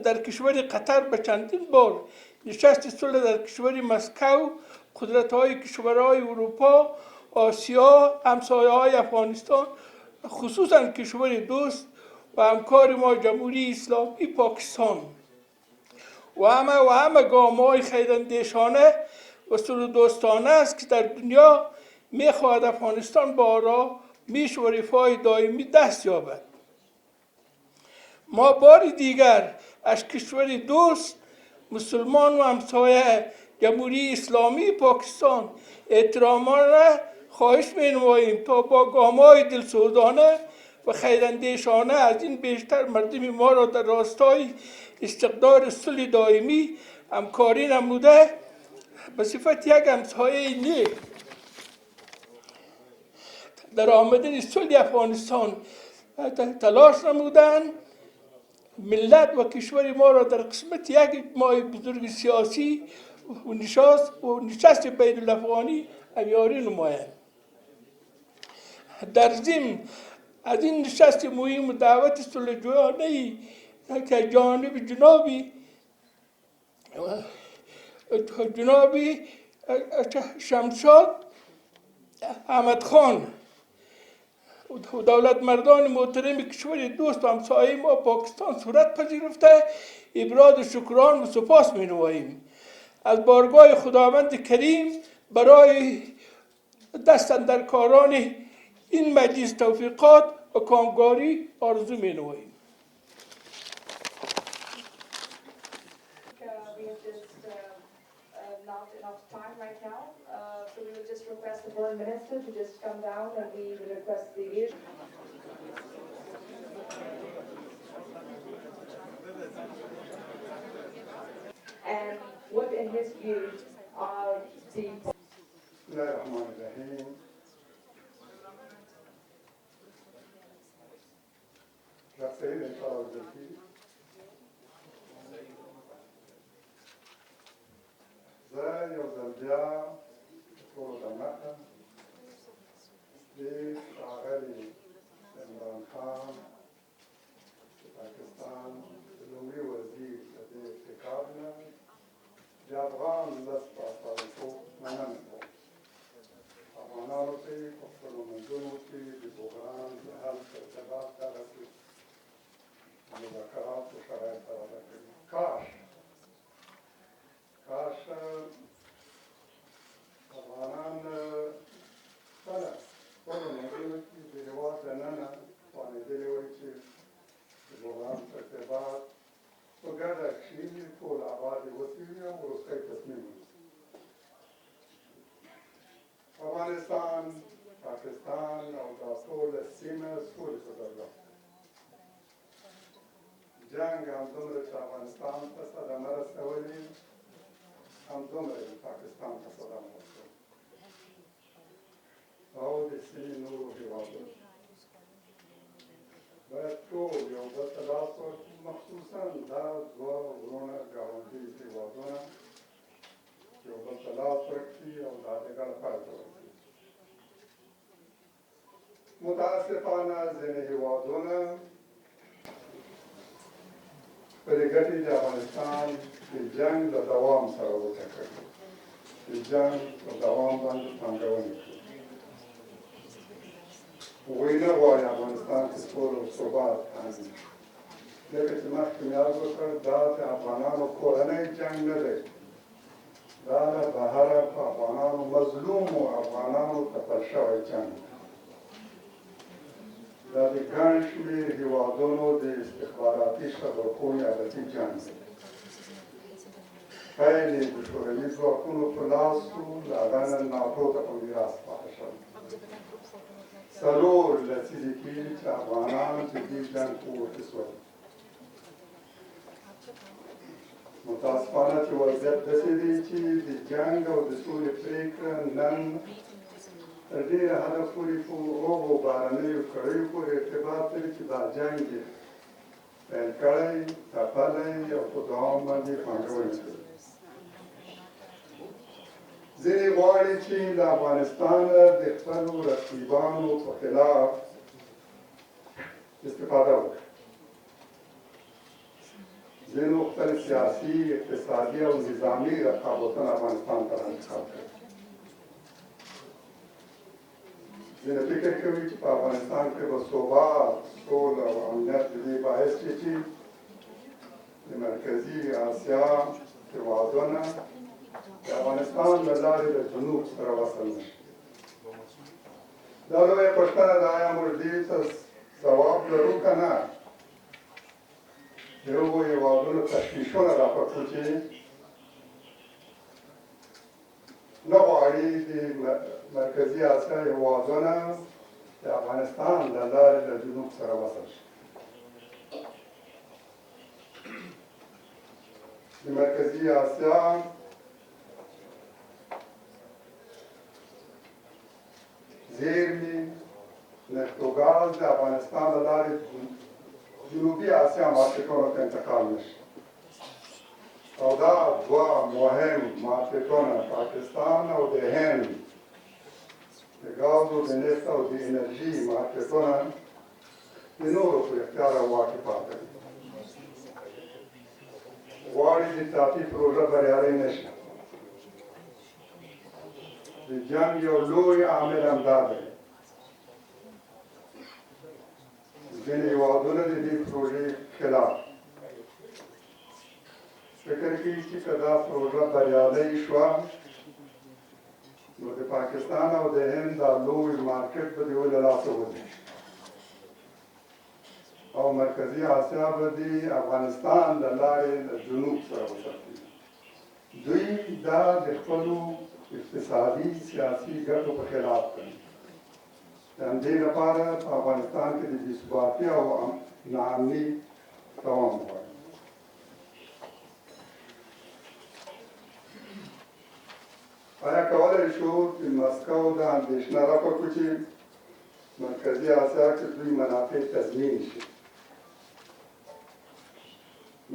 در کشور قطر به چندین بار نشست صلح در کشور مسکو قدرت‌های کشورهای اروپا، آسیا، همسایه‌های افغانستان خصوصا کشور دوست و همکار ما جمهوری اسلامی پاکستان و همه گام‌های خیراندیشانه و صلح دوستانه است که در دنیا می‌خواهد افغانستان با آرامش و رفاه دائمی دست یابد. ما بار دیگر از کشور دوست مسلمان و همسایه جمهوری اسلامی پاکستان احترامانه خواهش می‌نماییم تا با گام‌های دلسوزانه و خیراندیشانه از این بیشتر مردم ما را در راستای استقرار صلح دائمی همکاری نموده به صفت یک همسایه نیک در آمدن صلح افغانستان تلاش نمودند. ملت و کشور ما را در قسمت یک اجماع بزرگ سیاسی و نشست بین الافغانی همیاری نمایند. در ضمن از این نشست مهم دعوت صلح جویانه‌ای که جانب جناب شمشاد احمد خان و دولت مردان محترم کشور دوست و همسایه ما پاکستان صورت پذیرفته ابراز شکران و سپاس می‌نماییم. از بارگاه خداوند کریم برای دست اندرکاران این مجلس توفیقات و کامگاری آرزو می‌نماییم. We have just not enough time right now, so we will just request the foreign minister to just come down and we will request the leadership. And what in his view are the بسم الله الرحمن الرحیم. رفتاری انتظار داشتی. زای و زلبیا طول دمکه. دی آغلی عمران خان پاکستان لومړي وزیر د دې ابتکار نه د افغان لس پاسپورټو مننه کوم. افغانانو ته یې په خپلو منځونو کې د بحران د حل په ارتباط دغه مذاکراتو شرایط برابر کړي. کاش افغانان کله خپلو منځونو کې د هېواد دننه پوهېدلي وای چې د بحران په ارتباط په ګډه کښېني، ټول اباد یې وڅېړي او وروستی تصمیم ونیسي. افغانستان، پاکستان او دا ټوله سیمه سولې ته ضرورت لري. جنګ همدومره چې افغانستان ته صدمه رسولې، همدومره یې پاکستان ته صدمه ورکړې او د سیمې نورو هېوادونو باید ټول یو بل ته لاس ورکړي، مخصوصا دا دوه وروڼه ګاونډي هېوادونه یو بل ته لاس ورکړي او دا د ګډه پای ته ورسېږي. متاسفانه ځینې هېوادونه پرې ګټې د افغانستان د جنګ له دوام سره وټکوي، د جنګ په دوام باندې پانګونې کوي. هغوی نه غواړي افغانستان کې سوله او ثبات تامین شي. لکه چې مخکې مې عرض وکړ، دا د افغانانو کورنی جنګ نه دی، دا له بهره په افغانانو مظلومو افغانانو تپل شوی جنګ دی. دا د ګڼ شمېر هېوادونو د استخباراتي شبکو نیابتي جنګ دی. پیل یې د شوروي ځواکونو په لاس و، له هغه نه ناټو ته په میراث پاتې شوی. 4 لسیزې کېږي چې افغانان د دې جنګ په اور کې سول. متاسفانه چې وضعیت داسې دی چې د جنګ او د سولې پرېکړه نن تر ډېره حده پورې په هغو بهرنیو کړیو پورې ارتباط لري چې دا جنګ یې پیل کړی، تپلی او په دوام باندې پانګونې کوي. ځینې غواړي چې له افغانستانه د خپلو رقیبانو په خلاف استفاده وکړي. ځینو خپل سیاسي، اقتصادي او نظامي رقابتونه افغانستان ته انتخاب کړي. ځینې فکر کوي چې په افغانستان کې به ثبات، سوله او امنیت د دې باعث شي چې د مرکزي اسیا هېوادونه د افغانستان له لارې د جنوب سره وصل نه شي. دا لویه پوښتنه ده، آیا موږ دې ته ځواب لرو که نه؟ د هغو هېوادونو تشویشونه راپکړو چې نه غواړي د مرکزي اسیا هېوادونه د افغانستان له لارې د جنوب سره وصل شي. د مرکزي اسیا زیرمې، نفت و ګاز د افغانستان له لارې جنوبي اسیا مارکېټونو ته انتقال نه شي. او دا دوه مهم مارکېټونه پاکستان او د هند د ګازو، د نفت او د انرژي مارکېټونه د نورو په اختیار او واک کې پاتې دي. غواړي د اطلاعاتي پروژه بریالۍ نه شي. د جنګ یو لوی عامل همدا دی. ځینې هېوادونه د دې پروژې خلاف فکر کوي چې که دا پروژه بریالۍ شوه نو د پاکستان او د هند دا لوی مارکېټ به د هغوی له لاسه وځي او مرکزي اسیا به د افغانستان له لارې د جنوب سره وصل کړي. دوی دا د خپلو اقتصادي، سیاسي ګټو په خلاف کوي. د همدې لپاره په افغانستان کې د بېثباتۍ او ناامني دوام غواړي. آیا کولی شو د مسکو دا اندېښنه راپکړو چې مرکزي اسیا کې دوی منافع تضمین شي؟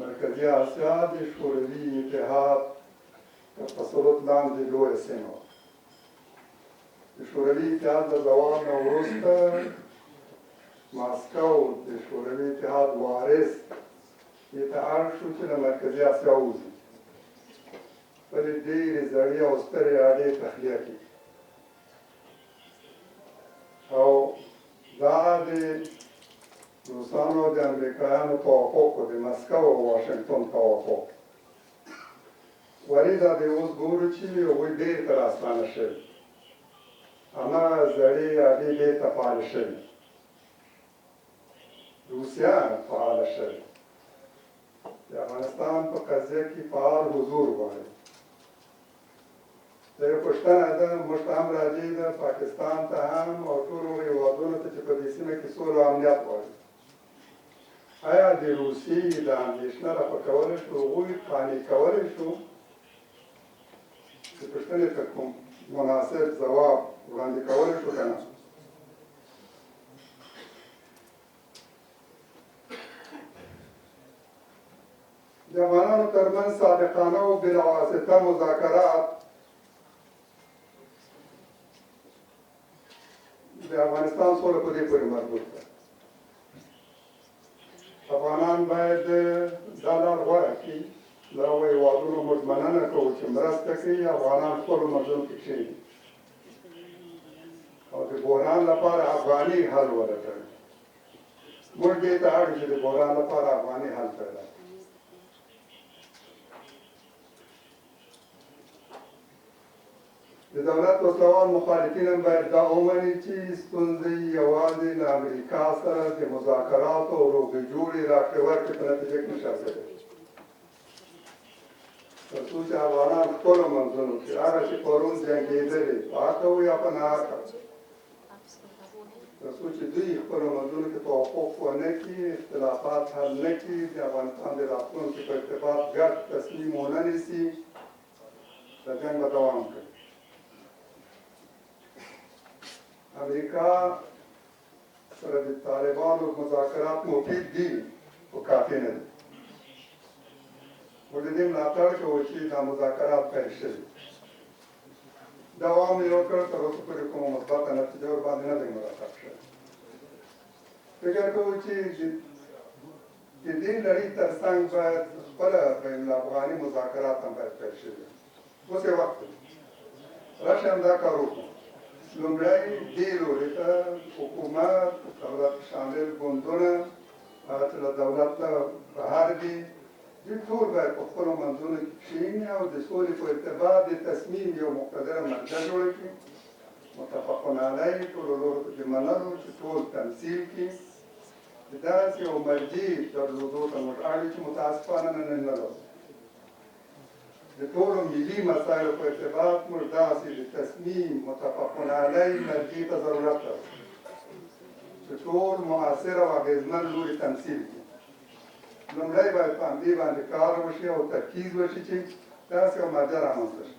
مرکزي اسیا د شوروي اتحاد تر تسلط لاندې لویه سیمه وه. د شوروي اتحاد له زوال نه وروسته مسکو د شوروي اتحاد وارث دې ته اړ شو چې له مرکزي اسیا ووځي، خپلې ډېرې زړې او سترې اډې تخلیه کړي او دا د روسانو او د امریکایانو توافق و، د مسکو او واشنګټن توافق. ولې دا دی اوس ګورو چې هغوی بېرته راستانه شوي، هماغه زړې اډې بېرته فعالې شوي، روسیان فعاله شوي. د افغانستان په قضیه کې فعال حضور غواړي. دا یو پوښتنه ده، موږ ته هم راجع ده، پاکستان ته هم او ټولو هېوادونو ته چې په دې سیمه کې سوله او امنیت غواړي. آیا د روسیې دا اندېښنه راپکولی شو، هغوی قانع کولی شو چې پوښتنې ته کوم مناسب ځواب وړاندې کولی شو که نه؟ د افغانانو ترمنځ صادقانه او بلاواسطه مذاکرات د د افغانستان سوله په دې پورې مربوط ده. افغانان باید دا لار غوره کړي. دا هېوادونو موږ مننه کوو چې مرسته کوي، افغانان خپلو منځونو کې کښېني او د بحران لپاره افغاني حل ولټوي. موږ دې ته اړ یو چې د بحران لپاره افغاني حل پیدا کړو. د دولت وسلوال مخالفین هم باید دا ومني چې ستونزې یوازې له امریکا سره د مذاکراتو او روغې جوړې راکړې ورکړې په نتیجه کې نشي حاصلی. تر څو چې افغانان خپلو منځونو کې هغه چې پرون جنګېدلې په حقه وو یا په ناحقه، تر څو چې دوی خپلو منځونو کې توافق ونه کړي، اختلافات حل نه کړي، د افغانستان د راتلونکي په ارتباط ګډ تصمیم ونه نیسي، د جنګ به دوام کوي. امریکا سره د طالبانو مذاکرات مفید دي خو کافي نه دي. موږ د دې ملاتړ کوو چې دا مذاکرات پیل شوي، دوام یې وکړ، تر اوسه پورې کومه مثبته نتیجه ورباندې نه دی مرتب شوې. فکر کوو چې د دې لړۍ تر څنګ باید خپله بین الافغاني مذاکرات هم باید پیل شوي. اوس یې وخت دی، راشئ همدا کار وکړو. لومړی دې لوري ته حکومت، دولت شامل ګوندونه، هغه چې له دولت نه بهر دي، دوی ټول باید په خپلو منځونو کې کښېني او د سولې په ارتباط د تصمیم یو مقتدره مرجع جوړه کړي، متفقون علیه ټولو لورو ته د منلو چې ټول تمثیل کړي. د داسې یو مرجع درلودو ته موږ اړ یو چې متاسفانه نن نه لرو. د ټولو ملي مسایلو په ارتباط موږ داسې د تصمیم متفقون علیه مرجع ته ضرورت لرو چې ټول مؤثر او اغېزمن لوري تمثیل کړي. لومړی باید په همدې باندې کار وشي او ترکیز وشي چې داسې یو مرجع رامنځته شي.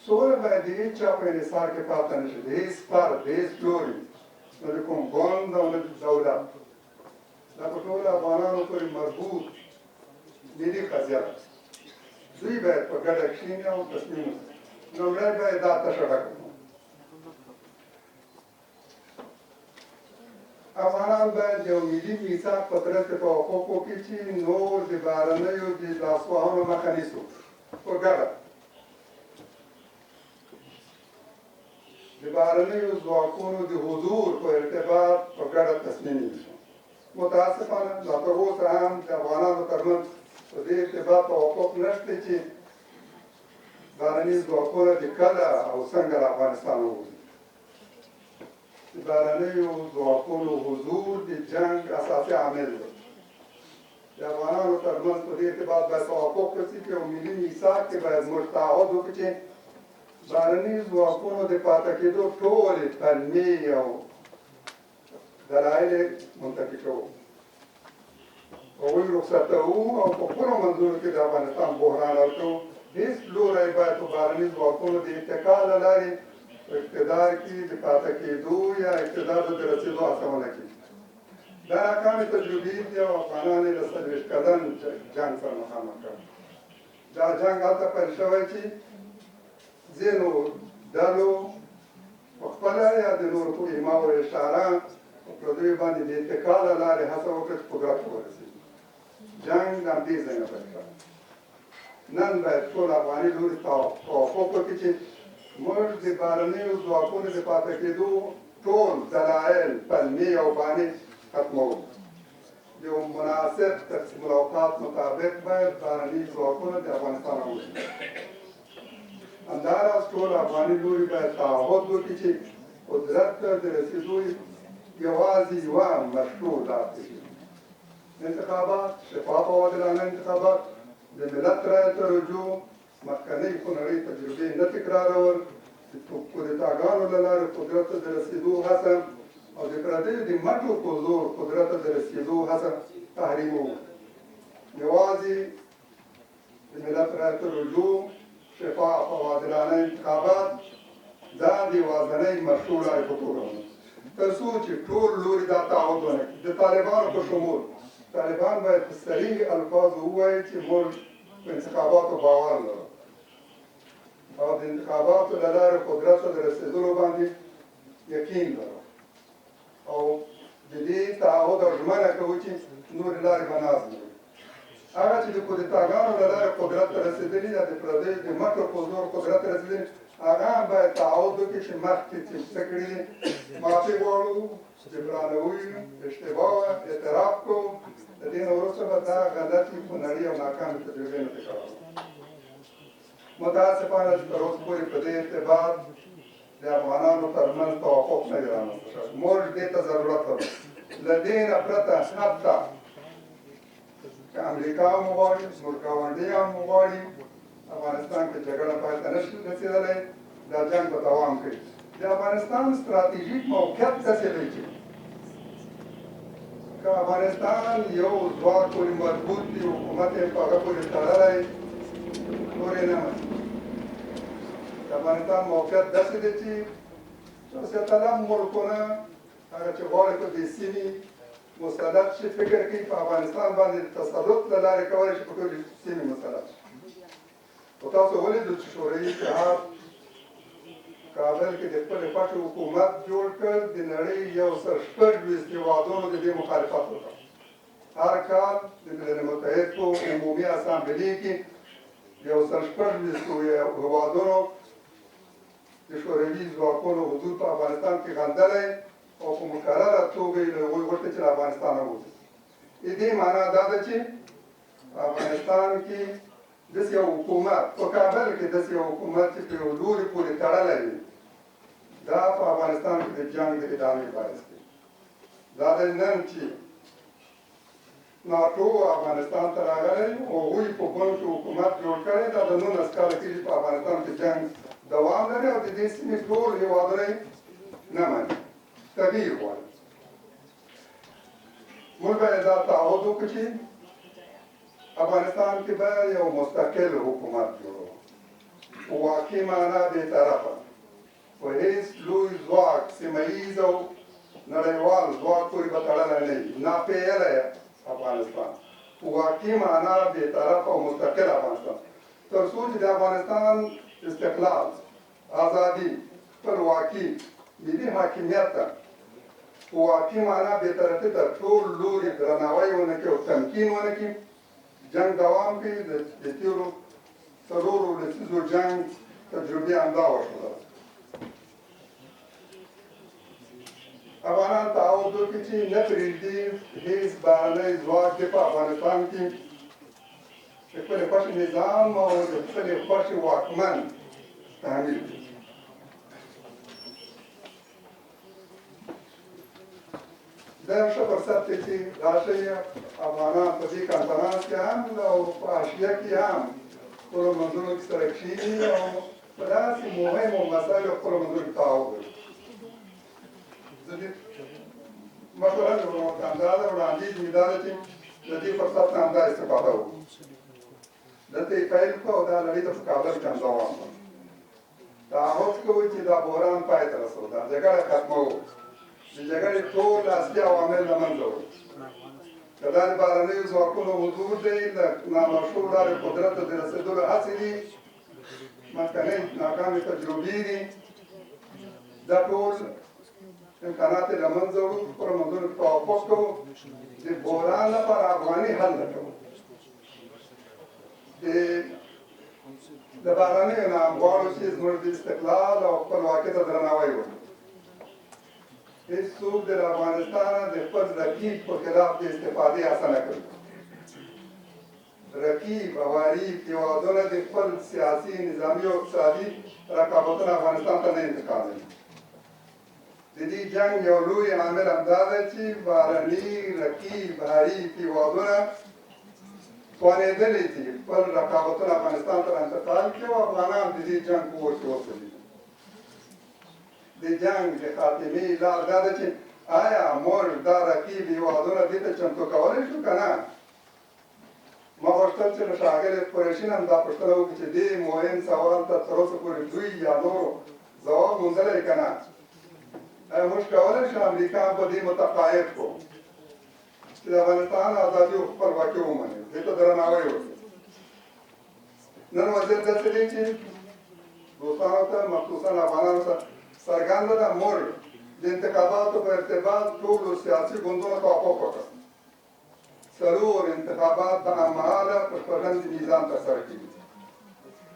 سوله باید د هېڅ چا په انحصار کې پاتې نه شي، د هېڅ فرد، د هېڅ لوري، نه د کوم ګوند او نه د دولت. دا په ټولو افغانانو پورې مربوط ملي قضیه ده. دوی باید په ګډه کښېني او تصمیم ونیسي. لومړی باید دا تشه ډکه کړو. افغانان باید یو ملي میثاق په ترڅ کې توافق وکړي چې نور د بهرنیو د لاسوهنو مخه نیسو په ګډه. د بهرنیو ځواکونو د حضور په ارتباط په ګډه تصمیم نیسو. متاسفانه لا تر اوسه هم د افغانانو ترمنځ په دې ارتباط توافق نشته چې بهرني ځواکونه د کله او څنګه له افغانستان ووځي. د بهرنیو ځواکونو حضور د جنګ اساسي عامل دی. د افغانانو ترمنځ په دې ارتباط باید توافق وشي چې یو ملي میثاق کې باید موږ تعهد وکړو چې بهرني ځواکونو د پاتې کېدو ټولې پلمې او دلایل منتفي کوو، هغوی رخصتوو او په خپلو منځونو کې د افغانستان بحران حل کوو. هېڅ لوری باید په بهرني ځواکونو د اتکا له لارې اقتدار کې د پاتې کېدو یا اقتدار ته د رسېدو هڅه ونه کړي. دا ناکامې تجربې دي او افغانان یې له 40 کلن جنګ سره مخامخ کړل. دا جنګ هلته پیل شوی چې ځینو ډلو په خپله یا د نورو په ایما او اشاره په پردیو باندې د اتکا له لارې هڅه وکړه چې قدرت ته ورسېږي. جنګ د همدې ځای نه پیل شوی. نن باید ټول افغاني لوري توافق وکړي چې موږ د بهرنیو ځواکونو د پاتې کېدو ټول دلایل، پلمې او بانې ختموو. د یو مناسب تقسیم الاوقات مطابق باید بهرني ځواکونه د افغانستان ووځي. همداراز ټول افغاني لوري باید تعهد وکړي چې قدرت ته د رسېدو یوازې یوه مشروع لار پرېږدي. انتخابات، شفاف او عادلانه انتخابات، د ملت رایې ته رجوع، مخکنۍ خونړۍ تجربې نه تکرارول، د کودتاګانو له لارې قدرت ته د رسېدو هڅه او د پردیو د مټو په زور قدرت ته د رسېدو هڅه تحریموو. یوازې د ملت رایې ته رجوع، شفاف او عادلانه انتخابات دا د یوازینۍ مشروع لارې په توګه ونه تر څو چې ټول لوري دا تعهد ونه کړي. د طالبانو په شمول طالبان باید په صریح الفاظو ووایي چې موږ په انتخاباتو باور لرو او د انتخاباتو له لارې قدرت ته د رسېدلو باندې یقین لرو. او د دې تعهد او ژمنه کوو چې نورې لارې به نه ازموي. هغه چې د کودتاګانو له لارې قدرت ته رسېدلي یا د پردیو د مکر په زور قدرت ته رسېدلي، هغه هم باید تعهد وکړي چې مخکې چې څه کړي دي معافي غواړو، چې درانوي اشتباه اعتراف کوو. د دې نه وروسته به دا غلطې خونړۍ او ناکامې تجربې نه تکراروو. متاسفانه چې تر اوسه پورې په دې ارتباط د افغانانو ترمنځ توافق نه دی رامنځته شوی. موږ دې ته ضرورت لرو. له دې نه پرته حتی که امریکا هم وغواړي، نور ګاونډیان هم وغواړي، افغانستان کې جګړه پای ته نشي رسېدلی، دا جنګ به دوام کوي. د افغانستان ستراتیژیک موقعیت داسې دی چې که افغانستان یو ځواک پورې مضبوط وي، حکومت یې په هغه پورې تړلی، نور یې نه مني. د افغانستان موقعیت داسې دی چې شخصیت طلب ملکونه هغه چې غواړي په دې سیمې مسلط شي، فکر کوي په افغانستان باندې د تسلط له لارې کولی شي په ټولې سیمې مسلط شي. خو تاسو ولیدل چې شوروي اتحاد کابل کې د خپلې خوښې حکومت جوړ کړ، د نړۍ 126 هېوادونو د دې مخالفت وکړ. هر کال د ملل متحد په عمومي اسامبلې کې 126 هېوادونو د شوروي ځواکونو حضور په افغانستان کې غندلی او په مکرره توګه یې له هغوی غوښتل چې له افغانستانه ووځي. د دې معنا دا ده چې افغانستان کې داسې یو حکومت، په کابل کې داسې یو حکومت چې په یو لوري پورې تړلی وي، دا په افغانستان کې د جنګ د ادامې باعث دی. دا دی نن چې ناټو افغانستان ته راغلی، هغوی په بن کې حکومت جوړ کړی، دا د 19 کاله کېږي په افغانستان کې جنګ دوام لري او د دې سیمې ټول هېوادونه یې نه مني، تغییر غواړي. موږ باید دا تعهد وکړو چې افغانستان کې به یو مستقل حکومت جوړو، په واقعي معنا بېطرفه، په هېڅ لوی ځواک، سیمه ییز او نړیوال ځواک پورې به تړلی نه وي، ناپېیلی افغانستان، په واقعي معنا بېطرفه او مستقل افغانستان، تر څو چې د افغانستان استقلال، ازادي، خپلواکي، ملي حاکمیت ته په واقعي معنا بېطرفي ته ټول لوري درناوی ونه کړي او تمکین ونه کړي، جنګ دوام کوي. د تېرو 4 لسیزو جنګ تجربې همدا وښودله. افغانان تعهد وکړي چې نه پرېږدي هېڅ بهرنی ځواک دې په افغانستان کې د خپلې خوښې نظام او د خپلې خوښې واکمن تعمیل کړي. دا یو ښه فرصت دی چې راشئ افغانان په دې کنفرانس کې هم او په اشیا کې هم خپلو منځونو کې سره کښېني او په داسې مهمو مسایلو خپلو منځونو کې تعهد وکړي. زه دې مشوره مې ورته همدا ده، وړاندیز مې دا ده چې د دې فرصت نه همدا استفاده وکړو. دلته یې پیل کړو او دا لړۍ ته په کابل کې هم دوام وکړو. تعهد کوو چې دا بحران پای ته رسوو، دا جګړه ختموو، د جګړې ټول اصلي عوامل له منځه وړو. که دا د بهرنیو ځواکونو حضور دی، له نامشروع لارې قدرت ته د رسېدلو هڅې دي، مخکنۍ ناکامې تجربې دي، دا ټول امکانات یې له منځه وړو. خپلو منځونو کې توافق کوو، د بحران لپاره افغاني حل لټوو. د بهرنیو نه هم غواړو چې زموږ د استقلال او خپلواکۍ ته درناوی وکړو. هېڅوک د افغانستان د خپل رقیب په خلاف د استفادې هڅه نه کوي. رقیب او حریف هېوادونه د خپل سیاسي، نظامي او اقتصادي رقابتونه افغانستان ته نه انتقالوي. د دې جنګ یو لوی عامل همدا دی چې بهرني رقیب حریف هېوادونه توانېدلي دي خپل رقابتونه افغانستان ته انتقال کړي او افغانان د دې جنګ په اور کې وسوځي. د جنګ د خاتمې لار دا ده چې آیا موږ دا رقیب هېوادونه دې ته چمتو کولی شو که نه؟ ما غوښتل چې له ښاغلي قریشي نه هم دا پوښتنه وکړي چې دې مهم سوال ته تر اوسه پورې دوی یا نورو ځواب موندلی که نه؟ آیا موږ کولی شو امریکا په دې متقاعد کړو چې د افغانستان ازادي او خپلواکي ومني، دې ته درناوی وکړي؟ نن وضعیت داسې دی چې دوستانو ته، مخصوصا افغانانو ته څرګنده ده موږ د د انتخاباتو په ارتباط ټولو سیاسي ګوندونو توافق وکړ. څلور انتخابات په هممهاله په شپږنځ میزان ترسره کېږي.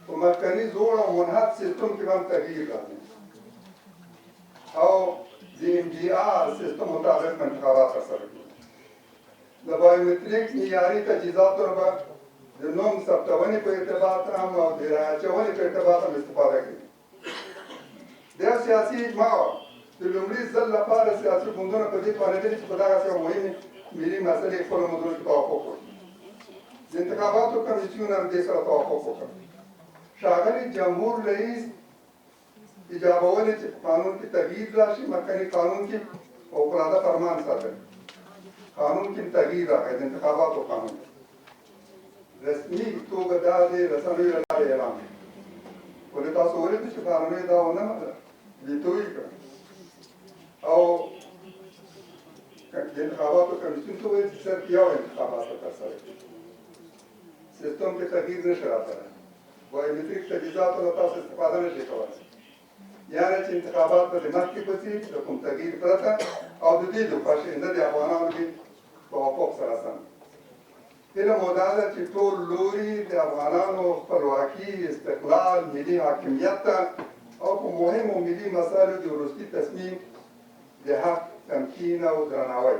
په مخکني زوړ او منحط سیستم کې هم تغییر راځي او د MDR سیستم مطابق انتخابات ترسره کېږي. د بایومتریک معیاري تجهیزاتو نه به د نوم ثبتونې په ارتباط هم او د راچونې په ارتباط هم استفاده کوي. دا سیاسي اجماع وه. د لومړي ځل لپاره سیاسي ګوندونه په دې پوهېدلي چې په دغسې یو مهمې ملي مسلې خپلو موضوع کې توافق وکړي. د انتخاباتو کمیسیون هم دې سره توافق وکړ. ښاغلي جمهور رئیس ایجابولې چې په قانون کې تغییر راشي. مخکني قانون کې فوقالعاده فرمان ساتلی، قانون کې تغییر راغی، د انتخاباتو قانون رسمي توګه دا د رسنیو له لارې اعلان کړي. ولې تاسو ولیدل چې بهرنیو دا ونه منله، ویتو یې کړه او د انتخاباتو کمیسیون ته وویل چې صرف یو انتخابات به ترسره کړي. سیستم کې تغییر نشي راتلی. بایومتریک تجهیزاتو نه تاسو استفاده نشئ کولی. یعنې چې انتخابات به د مخکې په څېر د کوم تغییر پرته او د دې د خوښېنده د افغانانو کې په حقوق سره سم. هیله مو دا ده چې ټول لوري د افغانانو خپلواکي، استقلال، ملي حاکمیت ته او په مهمو ملي مسایلو د وروستي تصمیم د حق تمکین او درناوی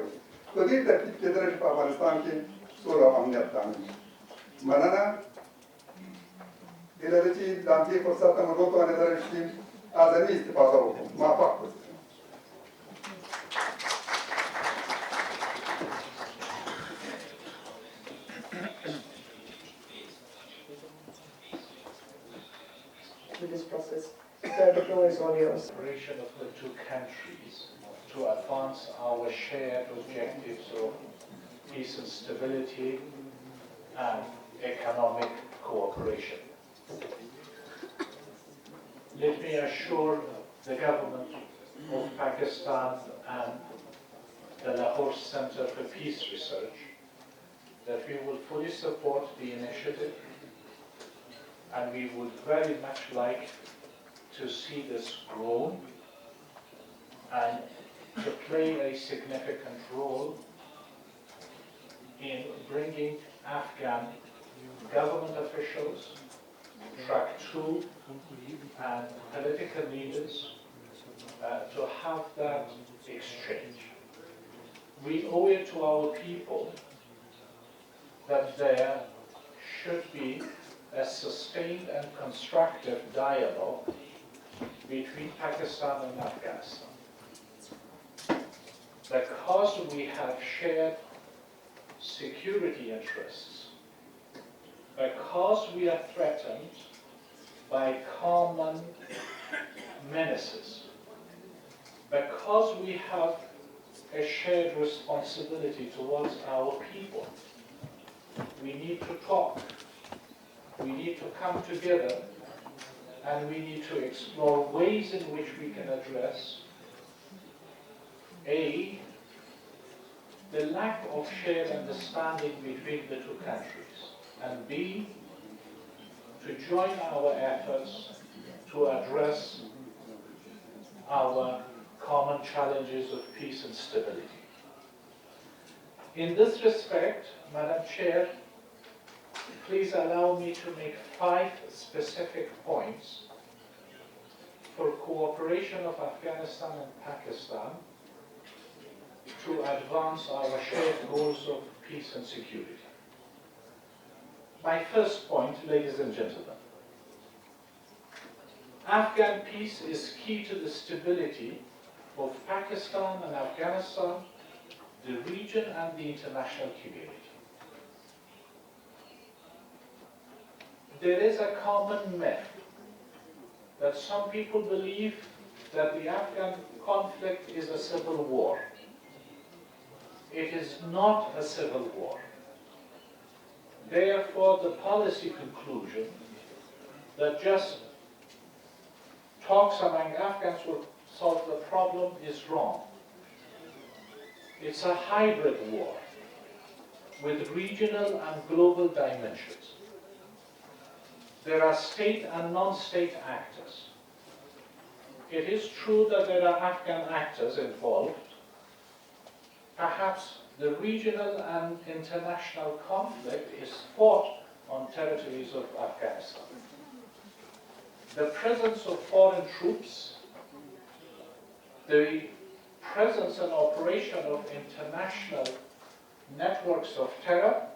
په دې ترتیب کېدلی چې په افغانستان کې سوله او امنیت تامین شي. مننه. هیله ده چې د همدې فرصت نه موږ وتوانېدلی چې اعظمي استفاده وکړو، موفق اوسئ. With this process. Sir, the floor is all yours. Cooperation of the two countries to advance our shared objectives of peace and stability and economic cooperation. Let me assure the government of Pakistan and the Lahore Center for Peace Research that we will fully support the initiative, and we would very much like to see this grow and to play a significant role in bringing Afghan government officials, track 2 and political leaders to have that exchange. We owe it to our people that there should be a sustained and constructive dialogue between Pakistan and Afghanistan. Because we have shared security interests, because we are threatened by common menaces, because we have a shared responsibility towards our people, we need to talk. We need to come together and we need to explore ways in which we can address A, the lack of shared understanding between the two countries, and B, to join our efforts to address our common challenges of peace and stability. In this respect, Madam Chair, please allow me to make 5 specific points for cooperation of Afghanistan and Pakistan to advance our shared goals of peace and security. My first point, ladies and gentlemen, Afghan peace is key to the stability of Pakistan and Afghanistan, the region and the international community. There is a common myth that some people believe that the Afghan conflict is a civil war. It is not a civil war. Therefore, the policy conclusion that just talks among Afghans will solve the problem is wrong. It's a hybrid war with regional and global dimensions. There are state and non-state actors. it is true that there are Afghan actors involved. Perhaps the regional and international conflict is fought on territories of Afghanistan. The presence of foreign troops, the presence and operation of international networks of terror,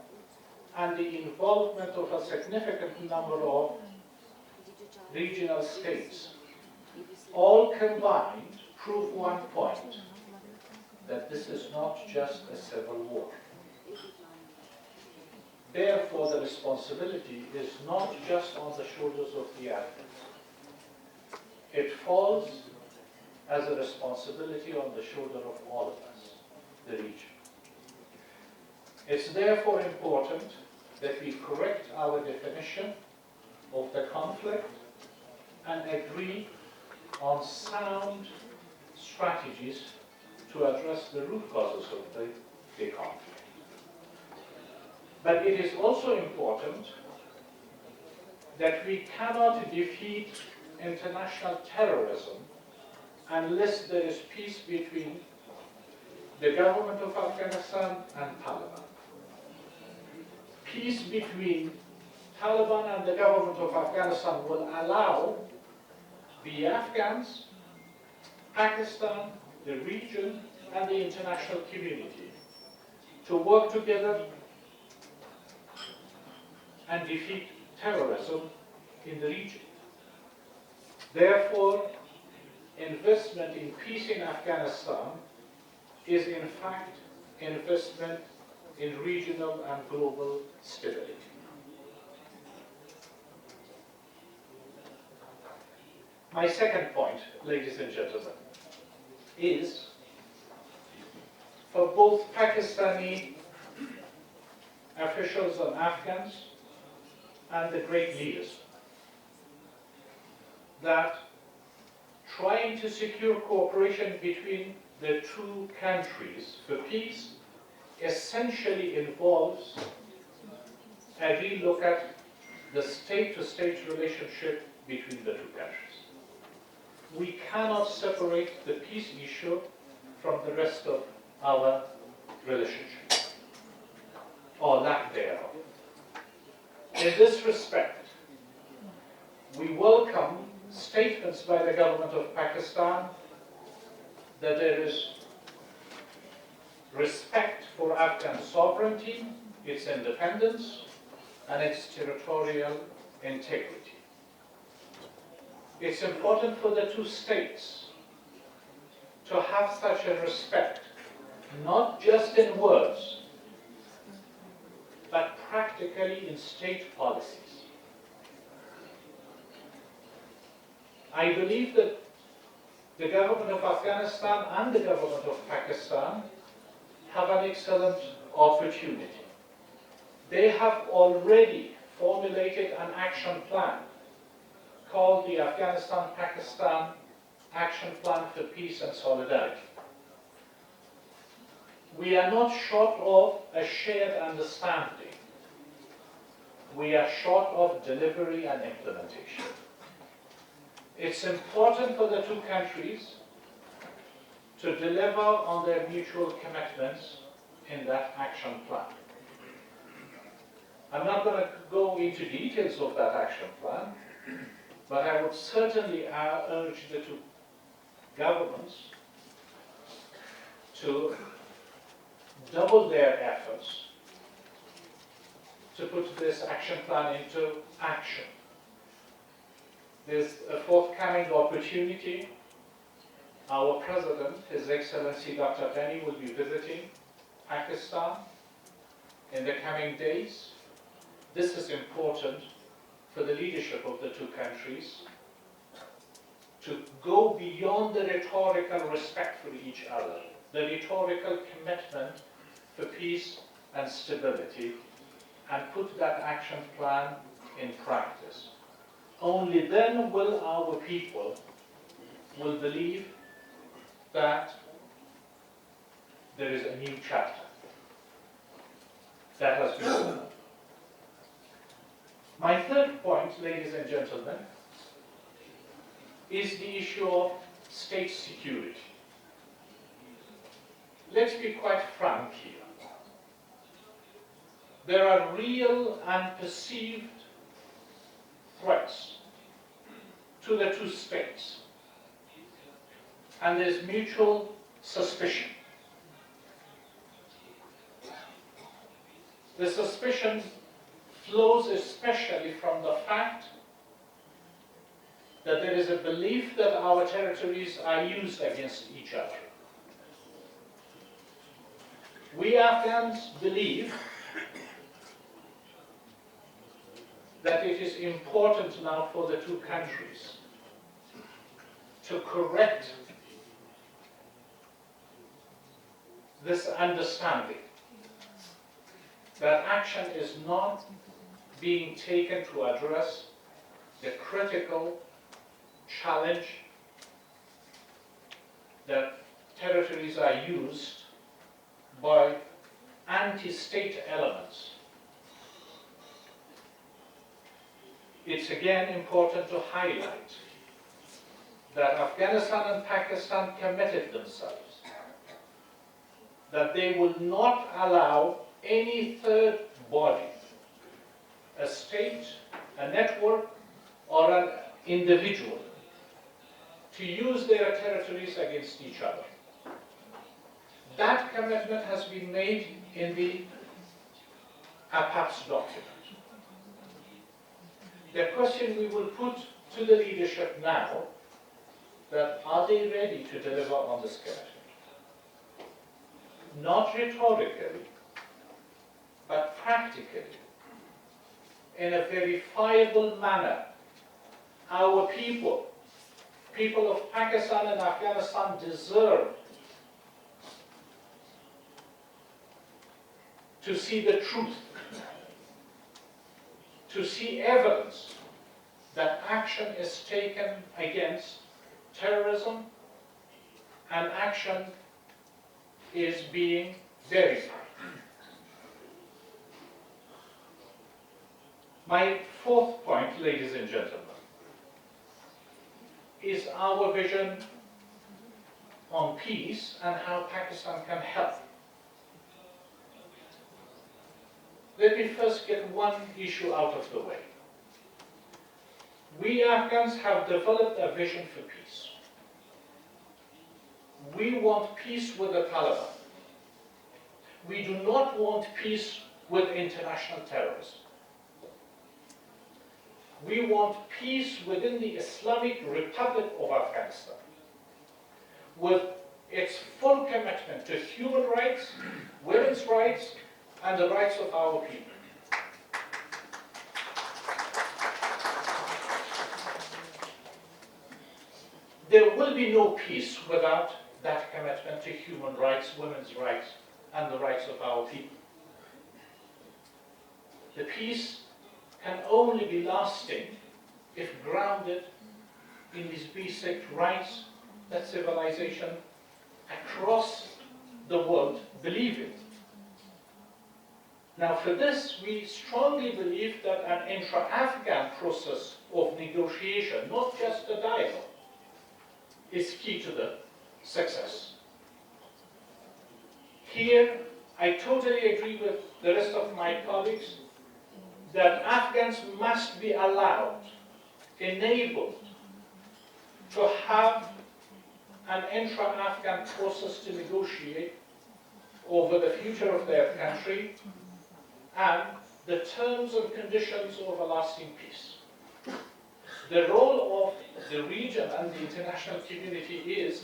and the involvement of a significant number of regional states, all combined prove one point, that this is not just a civil war. Therefore, the responsibility is not just on the shoulders of the Afghans. It falls as a responsibility on the shoulder of all of us, the region. It's therefore important that we correct our definition of the conflict and agree on sound strategies to address the root causes of the conflict. But it is also important that we cannot defeat international terrorism unless there is peace between the government of Afghanistan and Taliban. Peace between Taliban and the government of Afghanistan will allow the Afghans, Pakistan, the region, and the international community to work together and defeat terrorism in the region. Therefore, investment in peace in Afghanistan is in fact investment in regional and global stability. My second point, ladies and gentlemen, is for both Pakistani officials and Afghans and the great leaders that trying to secure cooperation between the two countries for peace essentially involves a relook at the state-to-state relationship between the two countries. We cannot separate the peace issue from the rest of our relationship, or lack thereof. In this respect, we welcome statements by the government of Pakistan that there is respect for Afghan sovereignty, its independence, and its territorial integrity. It's important for the two states to have such a respect, not just in words, but practically in state policies. I believe that the government of Afghanistan and the government of Pakistan have an excellent opportunity. They have already formulated an action plan called the Afghanistan-Pakistan Action Plan for Peace and Solidarity. We are not short of a shared understanding. We are short of delivery and implementation. It's important for the two countries to deliver on their mutual commitments in that action plan. I'm not going to go into details of that action plan, but I would certainly urge the two governments to double their efforts to put this action plan into action. There's a forthcoming opportunity. Our President, His Excellency Dr. Ghani, will be visiting Pakistan in the coming days. This is important for the leadership of the two countries to go beyond the rhetorical respect for each other, the rhetorical commitment for peace and stability, and put that action plan in practice. Only then will our people believe that there is a new chapter that has been opened. My third point, ladies and gentlemen, is the issue of state security. Let's be quite frank here. There are real and perceived threats to the two states, and there's mutual suspicion. The suspicion flows especially from the fact that there is a belief that our territories are used against each other. We Afghans believe that it is important now for the two countries to correct this understanding that action is not being taken to address the critical challenge that territories are used by anti-state elements. It's again important to highlight that Afghanistan and Pakistan committed themselves that they will not allow any third body, a state, a network, or an individual, to use their territories against each other. That commitment has been made in the APAPS document. The question we will put to the leadership now, that are they ready to deliver on this commitment? Not rhetorically, but practically, in a verifiable manner. Our people of Pakistan and Afghanistan deserve to see the truth, to see evidence that action is taken against terrorism and action is being verified. My fourth point, ladies and gentlemen, is our vision on peace and how Pakistan can help. Let me first get one issue out of the way. We Afghans have developed a vision for peace. We want peace with the Taliban. We do not want peace with international terrorism. We want peace within the Islamic Republic of Afghanistan, with its full commitment to human rights, women's rights, and the rights of our people. There will be no peace without that commitment to human rights, women's rights, and the rights of our people. The peace can only be lasting if grounded in these basic rights that civilization across the world believe in. Now, for this, we strongly believe that an intra-Afghan process of negotiation, not just a dialogue, is key to the success. Here, I totally agree with the rest of my colleagues that Afghans must be allowed, enabled, to have an intra-Afghan process to negotiate over the future of their country and the terms and conditions of a lasting peace. The role of the region and the international community is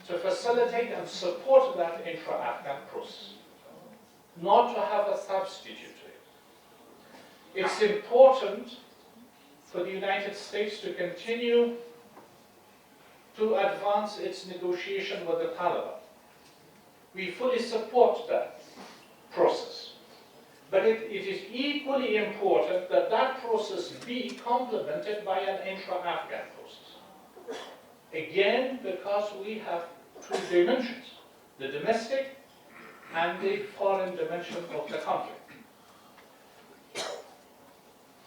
to facilitate and support that intra-Afghan process, not to have a substitute. It's important for the United States to continue to advance its negotiation with the Taliban. We fully support that process. But it is equally important that that process be complemented by an intra-Afghan process. Again, because we have two dimensions, the domestic and the foreign dimension of the conflict.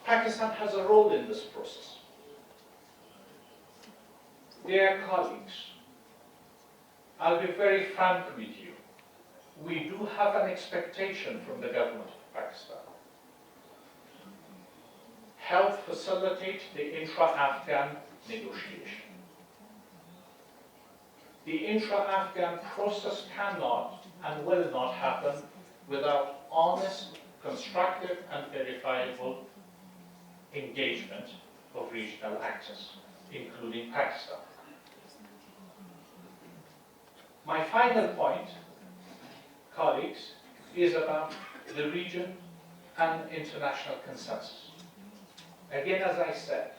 Pakistan has a role in this process. Dear colleagues, I'll be very frank with you. We do have an expectation from the government of Pakistan. Help facilitate the intra-Afghan negotiation. The intra-Afghan process cannot and will not happen without honest, constructive and verifiable engagement of regional actors, including Pakistan. My final point, colleagues, is about the region and international consensus. Again, as I said,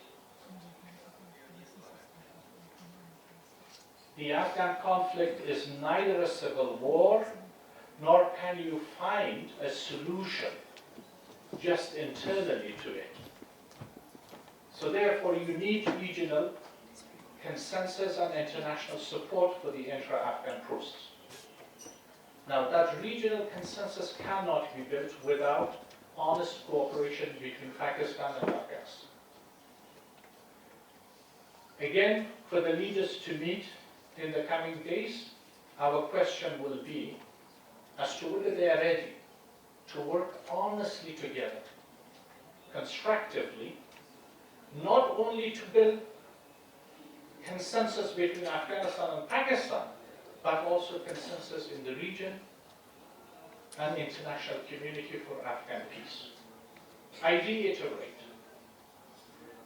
the Afghan conflict is neither a civil war, nor can you find a solution just internally to it. So therefore, you need regional consensus and international support for the intra-Afghan process. Now, that regional consensus cannot be built without honest cooperation between Pakistan and Afghanistan. Again, for the leaders to meet in the coming days, our question will be as to whether they are ready to work honestly together, constructively, not only to build consensus between Afghanistan and Pakistan, but also consensus in the region and international community for Afghan peace. I reiterate,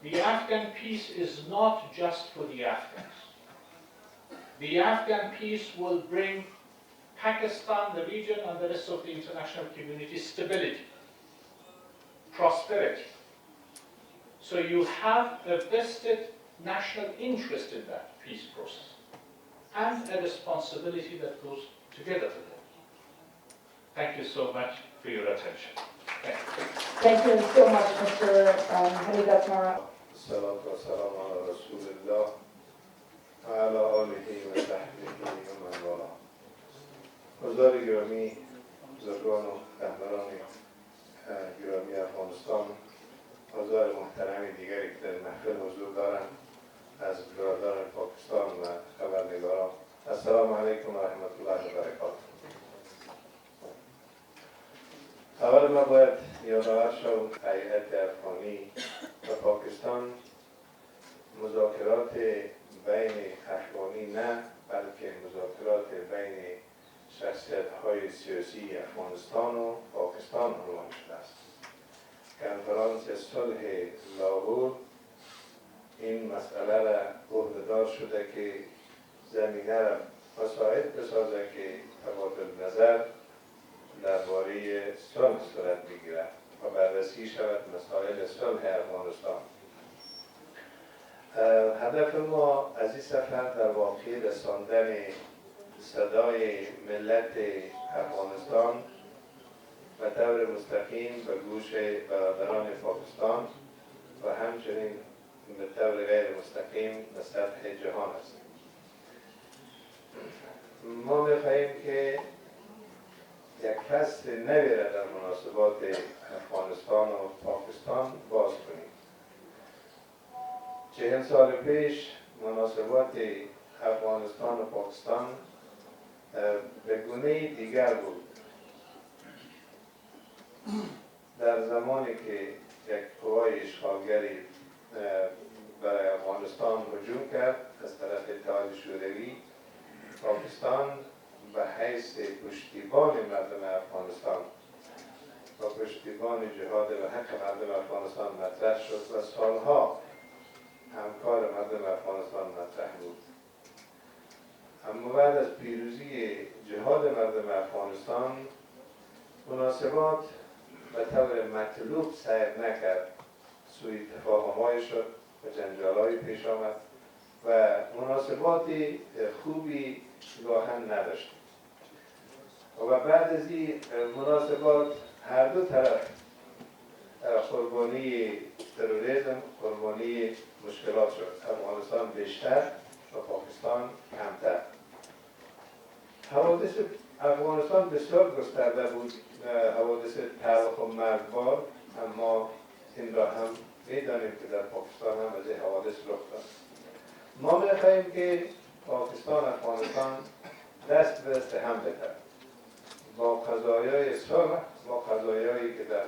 the Afghan peace is not just for the Afghans. The Afghan peace will bring Pakistan, the region, and the rest of the international community stability, prosperity. So you have a vested national interest in that peace process and a responsibility that goes together with it. Thank you so much for your attention. Thank you. Thank you so much, Mr. Hekmatyar. الصلاة والسلام على رسول الله وعلى آله وصحبه ومن والاه. حضار گرامی، بزرگان و رهبران گرامی افغانستان، حضار محترم دیگری که در محفل حضور دارند، از برادران پاکستان و خبرنگاران، السلام علیکم و رحمت الله و برکاته. اول ما باید یادآور شوم هیئت افغانی و پاکستان مذاکرات بین افغانی نه، بلکه مذاکرات بین شخصیت‌های سیاسی افغانستان و پاکستان عنوان شده است. کنفرانس صلح لاهور این مسئله را عهده‌دار شده که زمینه را مساعد بسازد که تبادل نظر درباره صلح صورت بگیرد و بررسی شود مسائل صلح افغانستان. هدف ما از این سفر در واقع رساندن صدای ملت افغانستان به طور مستقیم به گوش برادران پاکستان و همچنین به طور غیر مستقیم به سطح جهان است. ما می‌خواهیم که یک فصل نوی را در مناسبات افغانستان و پاکستان باز کنیم. 40 سال پیش مناسبات افغانستان و پاکستان به گونه دیگر بود. در زمانی که یک قوای اشغالگری برای افغانستان هجوم کرد از طرف اتحاد شوروی، پاکستان به حیث پشتیبان مردم افغانستان و پشتیبان جهاد و حق مردم افغانستان مطرح شد و سالها همکار مردم افغانستان مطرح بود. اما بعد از پیروزی جهاد مردم افغانستان مناسبات به طور مطلوب سیر نکرد، سوء تفاهم‌های شد و جنجال‌های پیش آمد و مناسبات خوبی گاهن نداشت. و بعد از این مناسبات هر دو طرف قربانی تروریسم، قربانی مشکلات شد. افغانستان بیشتر و پاکستان کمتر. حوادث افغانستان بسیار گسترده بود، حوادث تلخ و مرگبار، اما این را هم میدانیم که در پاکستان هم از این حوادث رخ داد. ما می‌خواهیم که پاکستان و افغانستان دست به دست هم بده با قضایای صلح، با قضایایی که در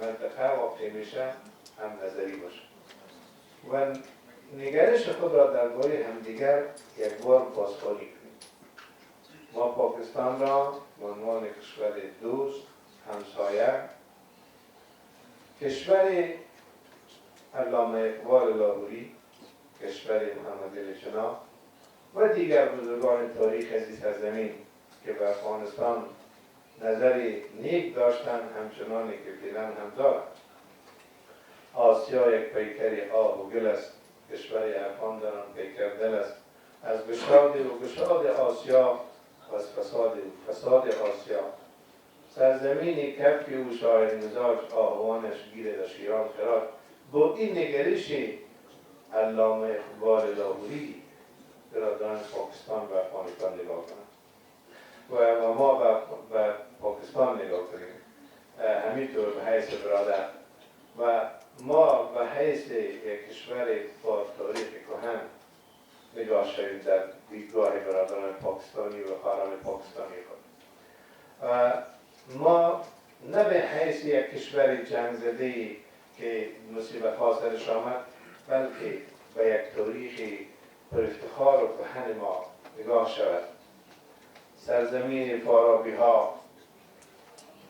منطقه واقع میشه هم نظری باشه و نگرش خود را درباره همدیگر یک بار بازخواهی کنیم. ما پاکستان را به عنوان کشور دوست، همسایه، کشور علامه اقبال لاهوری، کشور محمد علی جناح و دیگر بزرگان تاریخ از این سرزمین که به افغانستان نظری نیک داشتن همچنانی که فعلا هم دارند. آسیا یک پیکر آب و گل است، کشور افغان در آن پیکر دل است. از گشاد آسیا و از فساد آسیا سرزمینی کفی و شاعر مزاج آهوانش گیره در شیران خراج. با این نگرش علامه اقبال لاهوری برادران پاکستان و افغانستان نگاه کنند و ما به پاکستان نگاه کنیم همینطور به حیث برادر و ما به حیث یک کشور با تاریخ کهن نگاه شویم در دیدگاه برادران پاکستانی و خواهران پاکستانی خود. ما نه به حیث یک کشور جنگ زده‌ای که مصیبت ها سرش آمد، بلکه به یک تاریخ پر افتخار و کهن ما نگاه شود. سرزمین فارابی ها،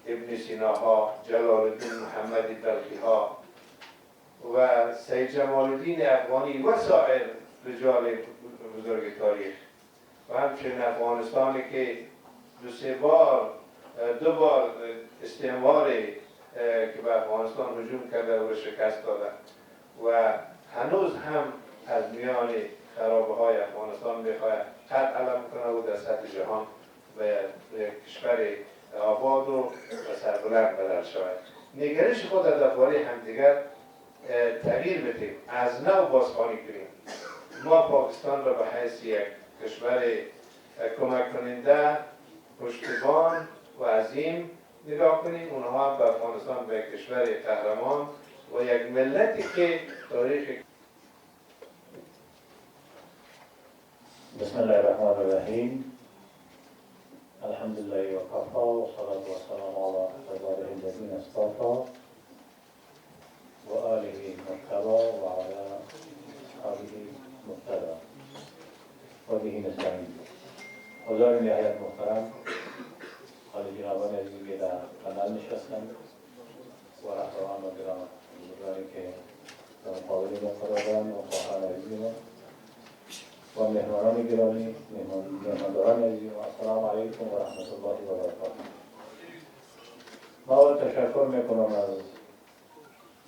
ابن سینا ها، جلال الدین محمد بلخی ها و سید جمال الدین افغانی و سایر رجال بزرگ تاریخ و همچنین افغانستانی که دو بار استعمار که به افغانستان هجوم کرده و شکست داده و هنوز هم از میان خرابه های افغانستان میخواهد قد علم کنه و در سطح جهان به کشور آباد و سربلند بدل شود. نگرش خود درباره همدیگر تغییر بدیم، از نو بازخوانی کنیم. ما پاکستان را به حیث یک کشور کمک کننده، پشتیبان و عظیم نگاه کنیم. اونها به افغانستان به کشور قهرمان و یک ملتی که تاریخ. بسم الله الرحمن الرحیم. الحمد لله و کفا و صلاة و سلام علی عباده الذین اصطفی و آله مجتبی و علی اصحابه مقتدی و به نستعین. حضار نهایت محترم، حالی جنابان عزیزی که در کانال نشستند و رهبران و بزرگانی که در مقابل ما قرار دارند و خواهران عزیزی ما و مهمانان گرامی، مهمانداران عزیزی ما، السلام علیکم و رحمت الله و برکاته. ما تشکر میکنم از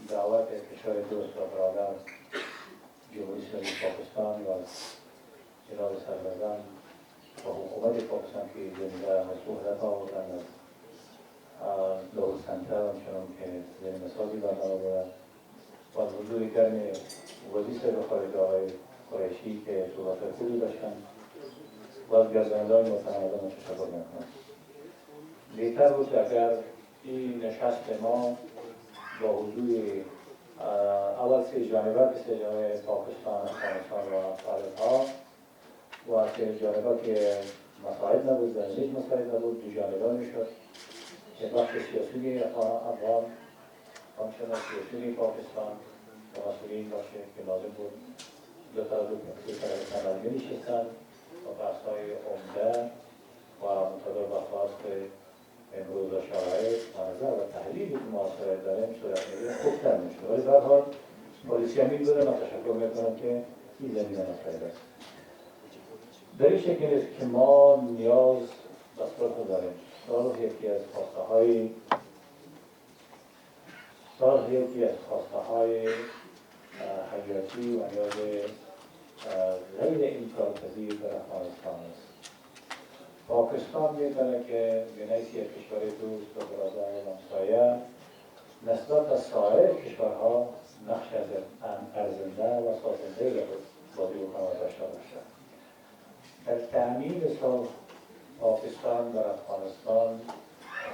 دعوت کشور دوست و برادر جمهوری اسلامی پاکستان و جناب سربازان و حکومت پاکستان که زنده مسئولیت آوردن از لاهور سنتر همچنان که زمینه سازی برنامه بودن و از حضور گرم وزیر صاحب خارجه آقای قریشی که صحبت خوبی داشتن و از گردانندگان محترم تشکر میکنم. بهتر بود اگر این نشست ما با حضور اول سه جانبه سه جانبه پاکستان، افغانستان و طالبان و سه جانبه که مساعد نبود، در هیچ مساعد نبود، دو جانبه میشد که بخش سیاسی افغان همچنان سیاسی پاکستان و مسئولین باشه که لازم بود دو طرف کانال می‌نشستند و بحث‌های عمده و مطابق بحث امروز و شرایط نظر و تحلیلی که معاصر داریم صورت می‌گیره خوبتر میشه. ولی به هر حال پلیسی هم این بوده. من تشکر میکنم که این زمینه مسائل است. در این شکل است که ما نیاز به صلح داریم. صلح یکی از خواسته‌های حیاتی و نیاز غیر انکارپذیر در افغانستان است. پاکستان می‌داند که به حیث یک کشور دوست و برادر و همسایه نسبت به سایر کشورها نقش ارزنده و سازنده بازی بکنه داشته باشد. در تأمین صلح پاکستان در افغانستان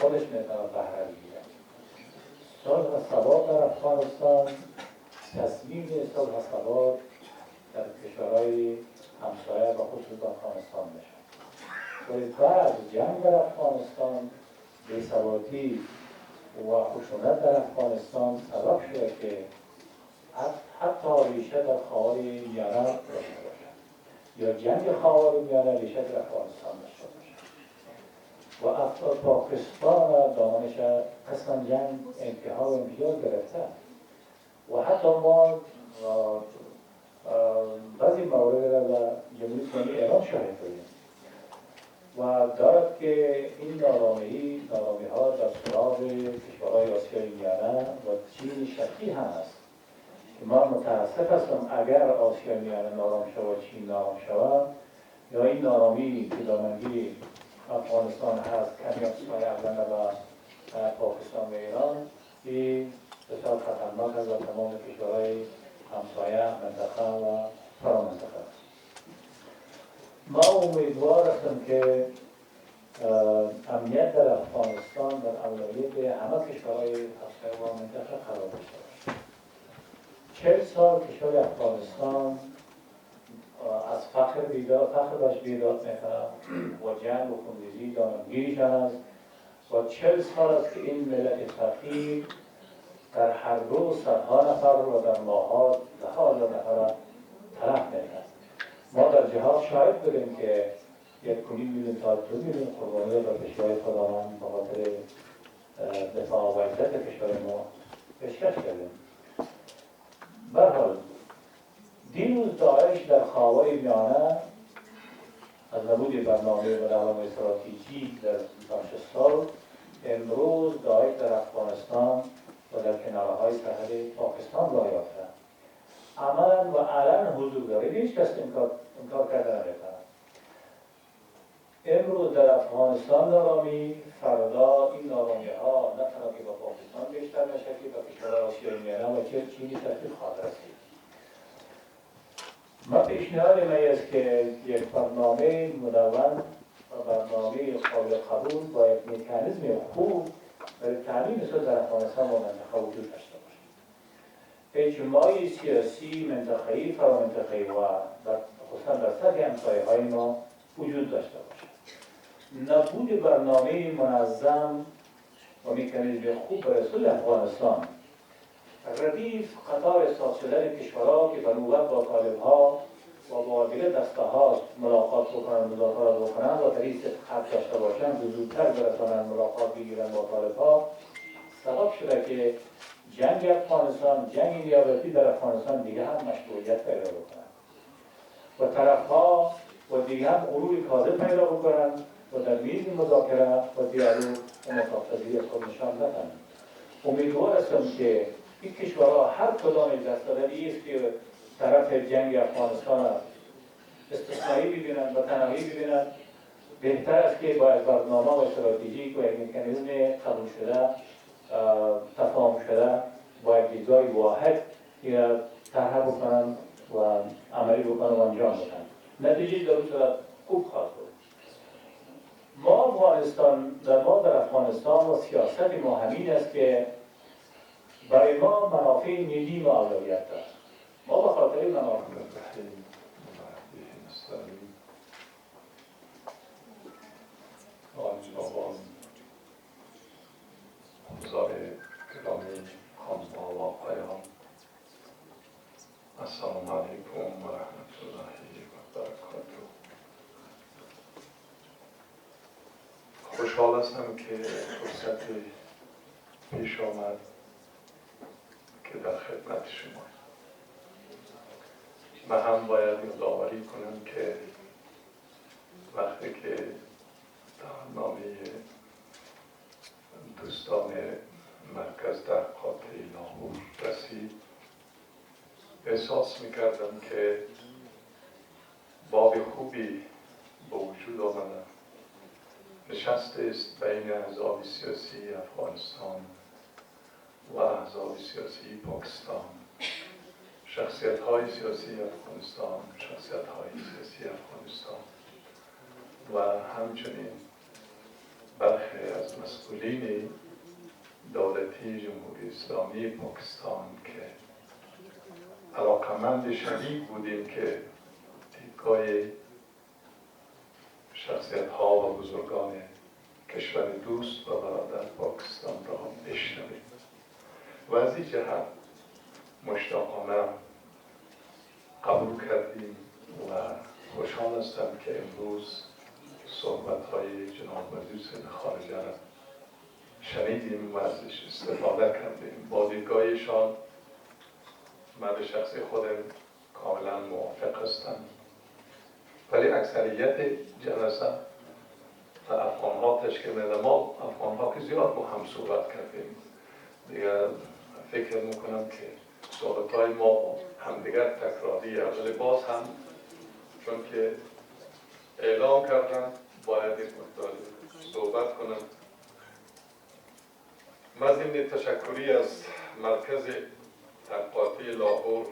خودش می‌تواند بهره بگیرد. صلح و ثبات در افغانستان، تصمیم صلح و ثبات در ولی بعد جنگ در افغانستان، بی‌ثباتی و خشونت در افغانستان سبب شده که حتی ریشه در خاورمیانه داشته باشد یا جنگ خاورمیانه ریشه در افغانستان داشته باشد و پاکستان دامنش قسما جنگ انتها و امتیاز گرفته و حتی ما بعضی موارد را در جمهوری اسلامی ایران شاهد بودیم و دارد که این نارامی ها در سراغ کشورهای آسیای میانه و چین شرقی هم است که من متاسف هستم اگر آسیای میانه نارام شود چین نارام شود یا این نارامی که دامنگیر افغانستان هست کمی سایه افغان و پاکستان و ایران این بسیار خطرناک است و تمام کشورهای همسایه منطقه و فرامنطقه است. ما امیدوار هستم که امنیت در افغانستان در اولویت همه کشورهای همسایه و منطقه قرار داشته باشد. 40 سال کشور افغانستان از فقر باش بیداد میکنه و جنگ و خونریزی دامنگیرشان است و 40 سال است که این ملت فقیر در هر روز صدها نفر و در ماهات ده هزار نفر تلف میکنند. ما در جهاد شاهد بودیم که 1.5 میلیون تا 2 میلیون قربانی را به کشور خداوند به خاطر دفاع و عزت کشور ما پیشکش کردیم. به هر حال دیروز داعش در خاورمیانه از نبود برنامه و برنامه استراتژیک در بخش سال امروز داعش در افغانستان و در کنارهای سرحد پاکستان راه یافته عملا و علن حضور داره. هیچ کس انکار کرده نمی‌کند. امروز در افغانستان نارامی، فردا این نارامی ها نه تنها که با پاکستان بیشتر نشه که با کشورهای آسیای میانه و چینی تشکیل خواهد رسید. ما پیشنهاد من است که یک برنامه مدون و برنامه قابل قبول با یک مکانیزم خوب برای تعلیم مثل در افغانستان و منطقه وجود داشته باشد. اجماع سیاسی منطقه‌ای فرامنطقه‌ای و خصوصا در سطح همسایه‌های ما وجود داشته باشد. نبود برنامه منظم و مکانیزم خوب برای صلح افغانستان ردیف قطار احساس شدن کشورها که بنوبت با طالب‌ها و با دیگر دسته‌ها ملاقات بکنند، مذاکرات بکنند و در این خط داشته باشند زودتر برسانند ملاقات بگیرند با طالب‌ها سبب شده که جنگ افغانستان، جنگ نیابتی در افغانستان دیگه هم مشروعیت پیدا بکنند و طرف‌ها و دیگه هم غرور کاذب پیدا بکنند و در میز مذاکره و دیالوگ و متافقه‌ای خود نشان ندهند. امیدوار هستم که این کشورها هر کدام دست دادنی است که طرف جنگ افغانستان استثنایی ببینند و تنهایی ببینند بهتر است که با برنامه و استراتژیک و یک مکانیزم قبول شده تفاهم شده با یک دیدگاه واحد که طرح بکنند و عملی بکنند و انجام بدن. نتیجه در اون صورت خوب خواهد بود. ما در افغانستان و سیاست ما همین است که برای ما منافع ملی ما اولویت دارد. ما به خاطر منافع السلام علیکم و رحمت الله و برکاته. خوشحال هستم که فرصت پیش آمد که در خدمت شما. من هم باید یادآوری کنم که وقتی که برنامه دوستان مرکز تحقیقات لاهور رسید احساس میکردم که باب خوبی به وجود آمده. نشست است بین احزاب سیاسی افغانستان و احزاب سیاسی پاکستان، شخصیت های سیاسی افغانستان، شخصیت های سیاسی افغانستان و همچنین برخی از مسئولین دولتی جمهوری اسلامی پاکستان که علاقمند شدید بودیم که دیدگاه شخصیت ها و بزرگان کشور دوست و برادر پاکستان را بشنویم. و از این جهت مشتاقانه قبول کردیم و خوشحال هستم که امروز صحبت های جناب وزیر صدر خارجه را شنیدیم و ازش استفاده کردیم. با دیدگاهشان من به شخصی خودم کاملا موافق هستم، ولی اکثریت جلسه افغان ها تشکیل میده. ما افغان ها که زیاد با هم صحبت کردیم دیگر، فکر میکنم که صحبت های ما با همدیگر تکراریه، ولی باز هم چون که اعلام کردم باید این مقدار صحبت کنم. من ضمن تشکری از مرکز تحقیقاتی لاهور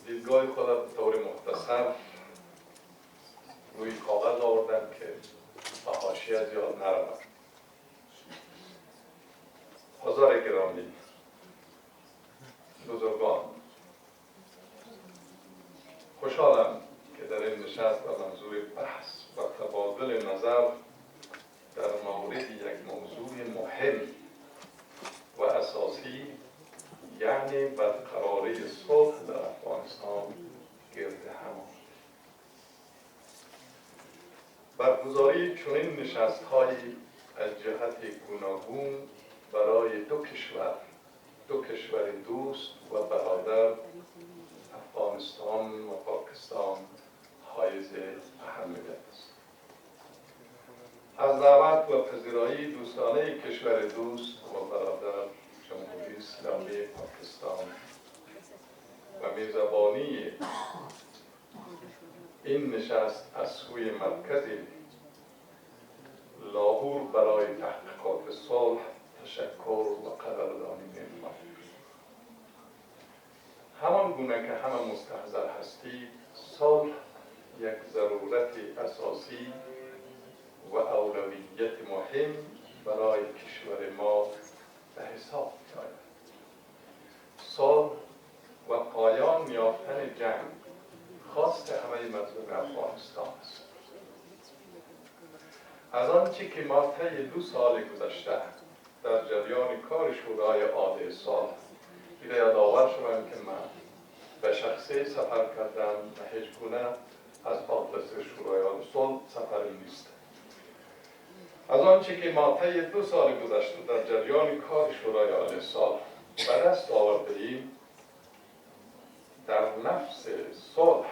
دیدگاه خودم به طور مختصر روی کاغذ آوردم که به حاشیه زیاد نرود. حضار گرامی، بزرگان، خوشحالم که در این نشست به منظور بحث و تبادل نظر در مورد یک موضوع مهم و اساسی، یعنی برقراری صلح در افغانستان گرد هم. برگزاری چنین نشست‌هایی از جهت گوناگون برای دو کشور دوست و برادر افغانستان و پاکستان حائز اهمیت است. از دعوت و پذیرایی دوستانه کشور دوست و برادر جمهوری اسلامی پاکستان و میزبانی این نشست از سوی مرکز لاهور برای تحقیقات صلح تشکر و قدردانی می‌نمایم. همان گونه که همه مستحضر هستید، صلح یک ضرورت اساسی و اولویت مهم برای کشور ما به حساب می‌آید. صلح و پایان یافتن جنگ خواست همه مردم افغانستان است. از آنچه که ما طی 2 سال گذشته در جریان کار شورای عالی صلح یادآور شدم که من به شخصی سفر کردم و هیچ گونه از آدرس شورای عالی صلح سفری نیست. از آنچه که ما طی 2 سال گذشته در جریان کار شورای عالی صلح به دست آورده‌ایم، در نفس صلح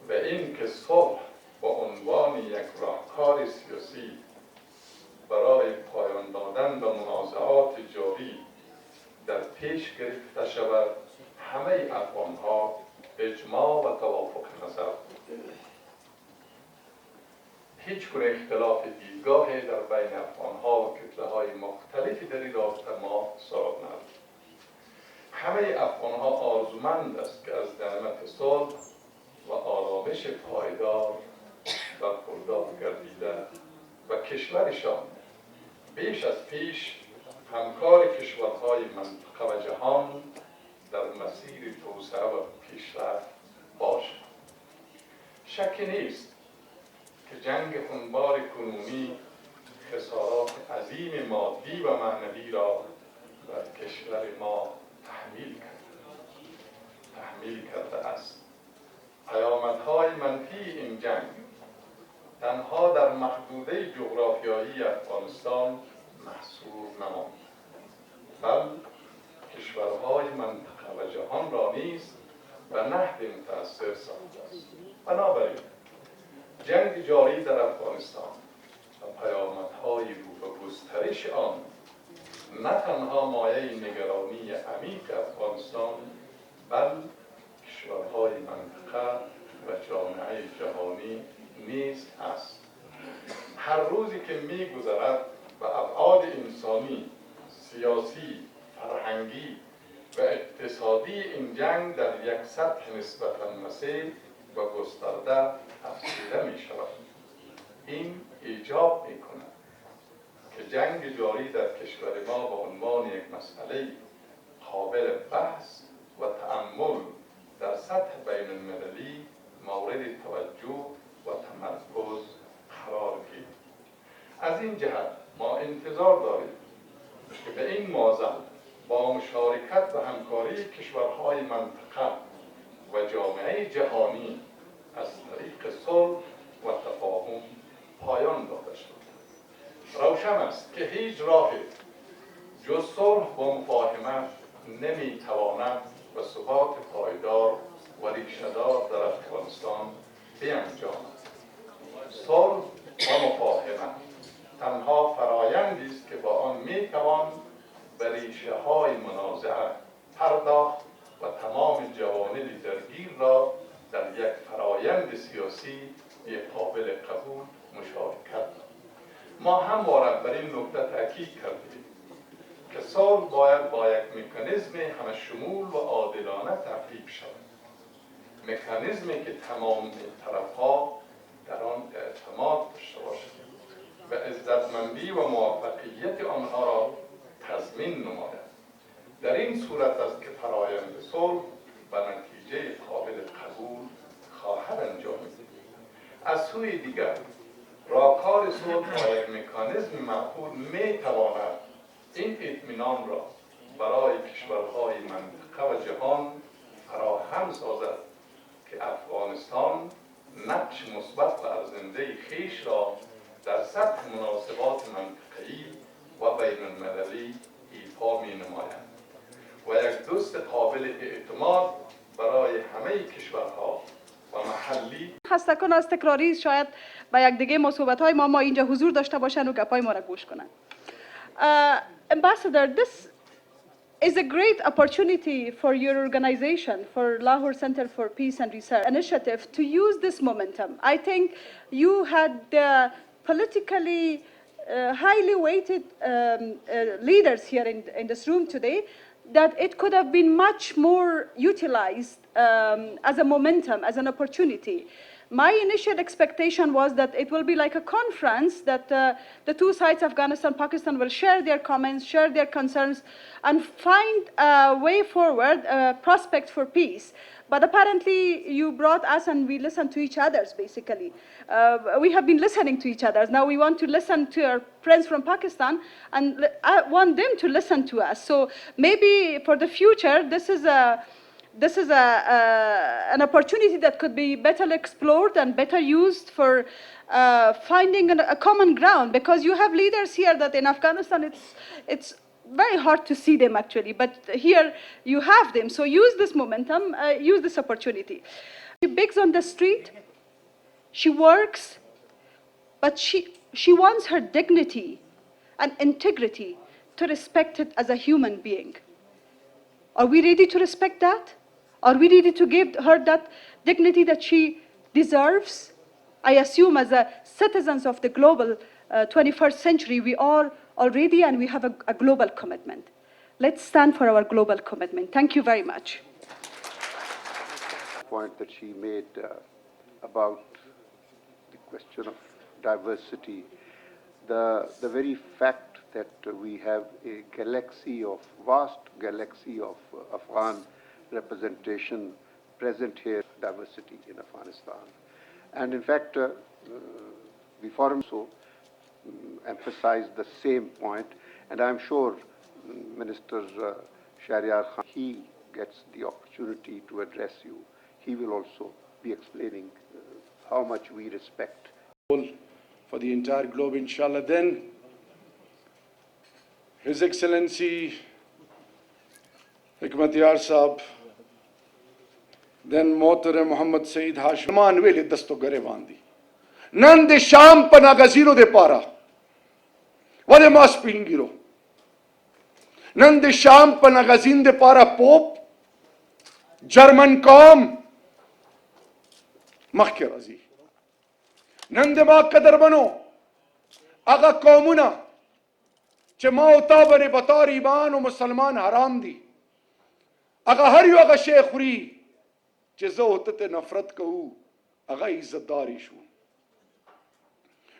و این که صلح با عنوان یک راهکار سیاسی برای پایان دادن به منازعات جاری در پیش گرفته شود، همه افغان‌ها اجماع و توافق نظر بود. هیچ گونه اختلاف دیدگاهی در بین افغان‌ها و کتله‌های مختلفی در این رابطه ما صورت ندارد. همه افغان‌ها آرزومند است که از نعمت صلح و آرامش پایدار و پردار گردیده و کشورشان بیش از پیش همکار کشورهای منطقه و جهان در مسیر توسعه و پیشرفت باشد. شکی نیست که جنگ خونبار کنونی خسارات عظیم مادی و معنوی را بر کشور ما تحمیل کرده است. پیامدهای منفی این جنگ تنها در محدوده جغرافیایی افغانستان محصور نماند، بل کشورهای منطقه و جهان را نیز به نحو متأثر ساخته است. بنابراین جنگ جاری در افغانستان و پیامدهای رو به گسترش آن نه تنها مایه نگرانی عمیق افغانستان، بل کشورهای منطقه و جامعه جهانی نیز است. هر روزی که می‌گذرد و ابعاد انسانی، سیاسی، فرهنگی و اقتصادی این جنگ در یک سطح نسبتاً وسیع و گسترده افزوده می‌شود. این ایجاب می‌کند که جنگ جاری در کشور ما به عنوان یک مسئله قابل بحث و تأمل در سطح با مشارکت و همکاری کشورهای منطقه و جامعه جهانی از طریق صلح و تفاهم پایان داده شد. روشن است که هیچ راهی جز صلح و مفاهمت نمیتواند و ثبات پایدار و ریشه‌دار در افغانستان بیانجامد. صلح و مفاهمت تنها فرایندی است که با آن میتوان به ریشه‌های منازعه پرداخت و تمام جوانب درگیر را در یک فرایند سیاسی قابل قبول مشارکت. ما همواره بر این نکته تاکید کردیم که صلح باید با یک مکانیزم همه شمول و عادلانه تعقیب شود. مکانیزمی که تمام طرف‌ها در آن اعتماد داشته باشند و عزتمندی و موفقیت آنها را تضمین نماید. در این صورت است که فرایند صلح به نتیجه قابل قبول خواهد انجامید. از سوی دیگر راهکار صلح با یک مکانیزم معقول میتواند این اطمینان را برای کشورهای منطقه و جهان فراهم سازد که افغانستان نقش مثبت و ارزنده خویش را در سطح مناسبات منطقه‌ای و بین المللی ایفا می نماید و یک دوست قابل اعتماد برای همه کشورها و محلی خستگان از تکراری شاید با یک دیگه مصوبت‌های ما اینجا حضور داشته باشن و گپای ما را گوش کنن. Ambassador, this is a great opportunity for your organization, for Lahore Center for Peace and Research initiative, to use this momentum. I think you had politically highly weighted leaders here in this room today, that it could have been much more utilized as a momentum, as an opportunity. My initial expectation was that it will be like a conference, that the two sides, Afghanistan, Pakistan, will share their comments, share their concerns, and find a way forward, a prospect for peace. But apparently you brought us and we listened to each other, basically. We have been listening to each other. Now we want to listen to our friends from Pakistan, and I want them to listen to us. So maybe for the future, this is an opportunity that could be better explored and better used for finding a common ground, because you have leaders here that in Afghanistan it's very hard to see them actually, but here you have them. So use this momentum, use this opportunity. She begs on the street, she works, but she wants her dignity and integrity to respect it as a human being. Are we ready to respect that? Are we ready to give her that dignity that she deserves? I assume as a citizens of the global 21st century, we are already, and we have a global commitment. Let's stand for our global commitment. Thank you very much. Point that she made about the question of diversity, the very fact that we have a vast galaxy of Afghan representation present here, diversity in Afghanistan. And in fact, the forum so emphasized the same point, and I'm sure Minister Shahryar Khan, he gets the opportunity to address you. He will also be explaining how much we respect. For the entire globe, inshallah. Then, His Excellency Hekmatyar Sahab, then Mohtaram Muhammad Saeed Hashim Manwele Dasto Garevandi. Nande Sham Panagazino de Para. Vade Mas Pingiro. Nande Sham Panagazin de Para Pope. German Com. Makhkirazi. Nande Ma Kadarbano. Aga Komuna. Che Mautabare Batari Iman o Musalman Haram di. Aga Haryu Aga Sheikh Khuri. Che Zohtate Nafrat Kahu. Aga Izzatdari Shu.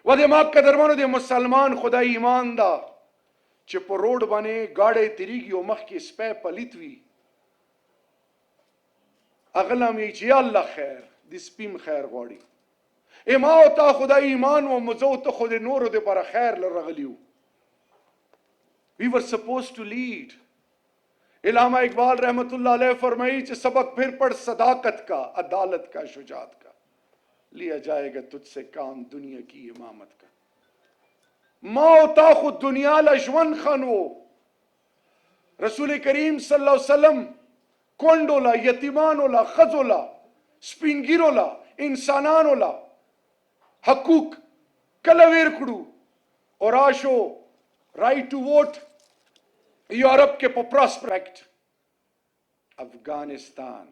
Wade Ma Kadarmano de Musalman Khuda Iman da. Che po road bane gaade tirigi o makh ki spe palitvi. Agla mi che Allah khair. Dispim khair godi. ما تا خدای ایمان و مزو ته خود نور د پر خیر لرغلیو. We were supposed to lead इलामा इकबाल रहमतुल्लाह अलैह फरमाई कि सबक फिर पढ़ सदाकत का, अदालत का, शुजात का, लिया जाएगा तुझसे काम दुनिया की इमामत का। माओ ताखुद दुनिया लशवन खान वो रसूल करीम सल्लल्लाहु अलैहि वसल्लम कोंडोला, यतीमानोला, खजोला, स्पिनगिरोला, इंसानानोला, हकूक कलवेरकुड़ू और आशो राइट टू वोट यूरोप के prospect Afghanistan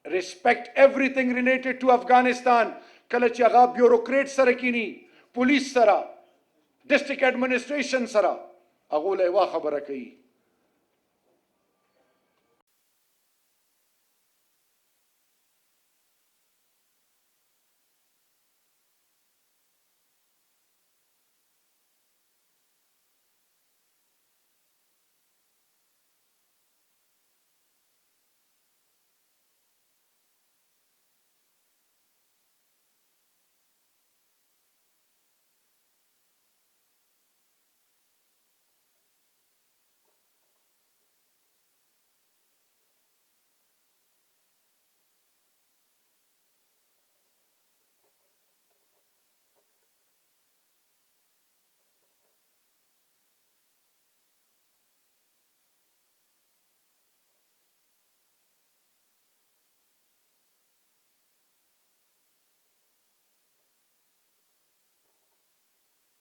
respect everything related to Afghanistan. Kalachi aga bureaucrat sarakini, police sara, district administration sara, agole wa khabara kai.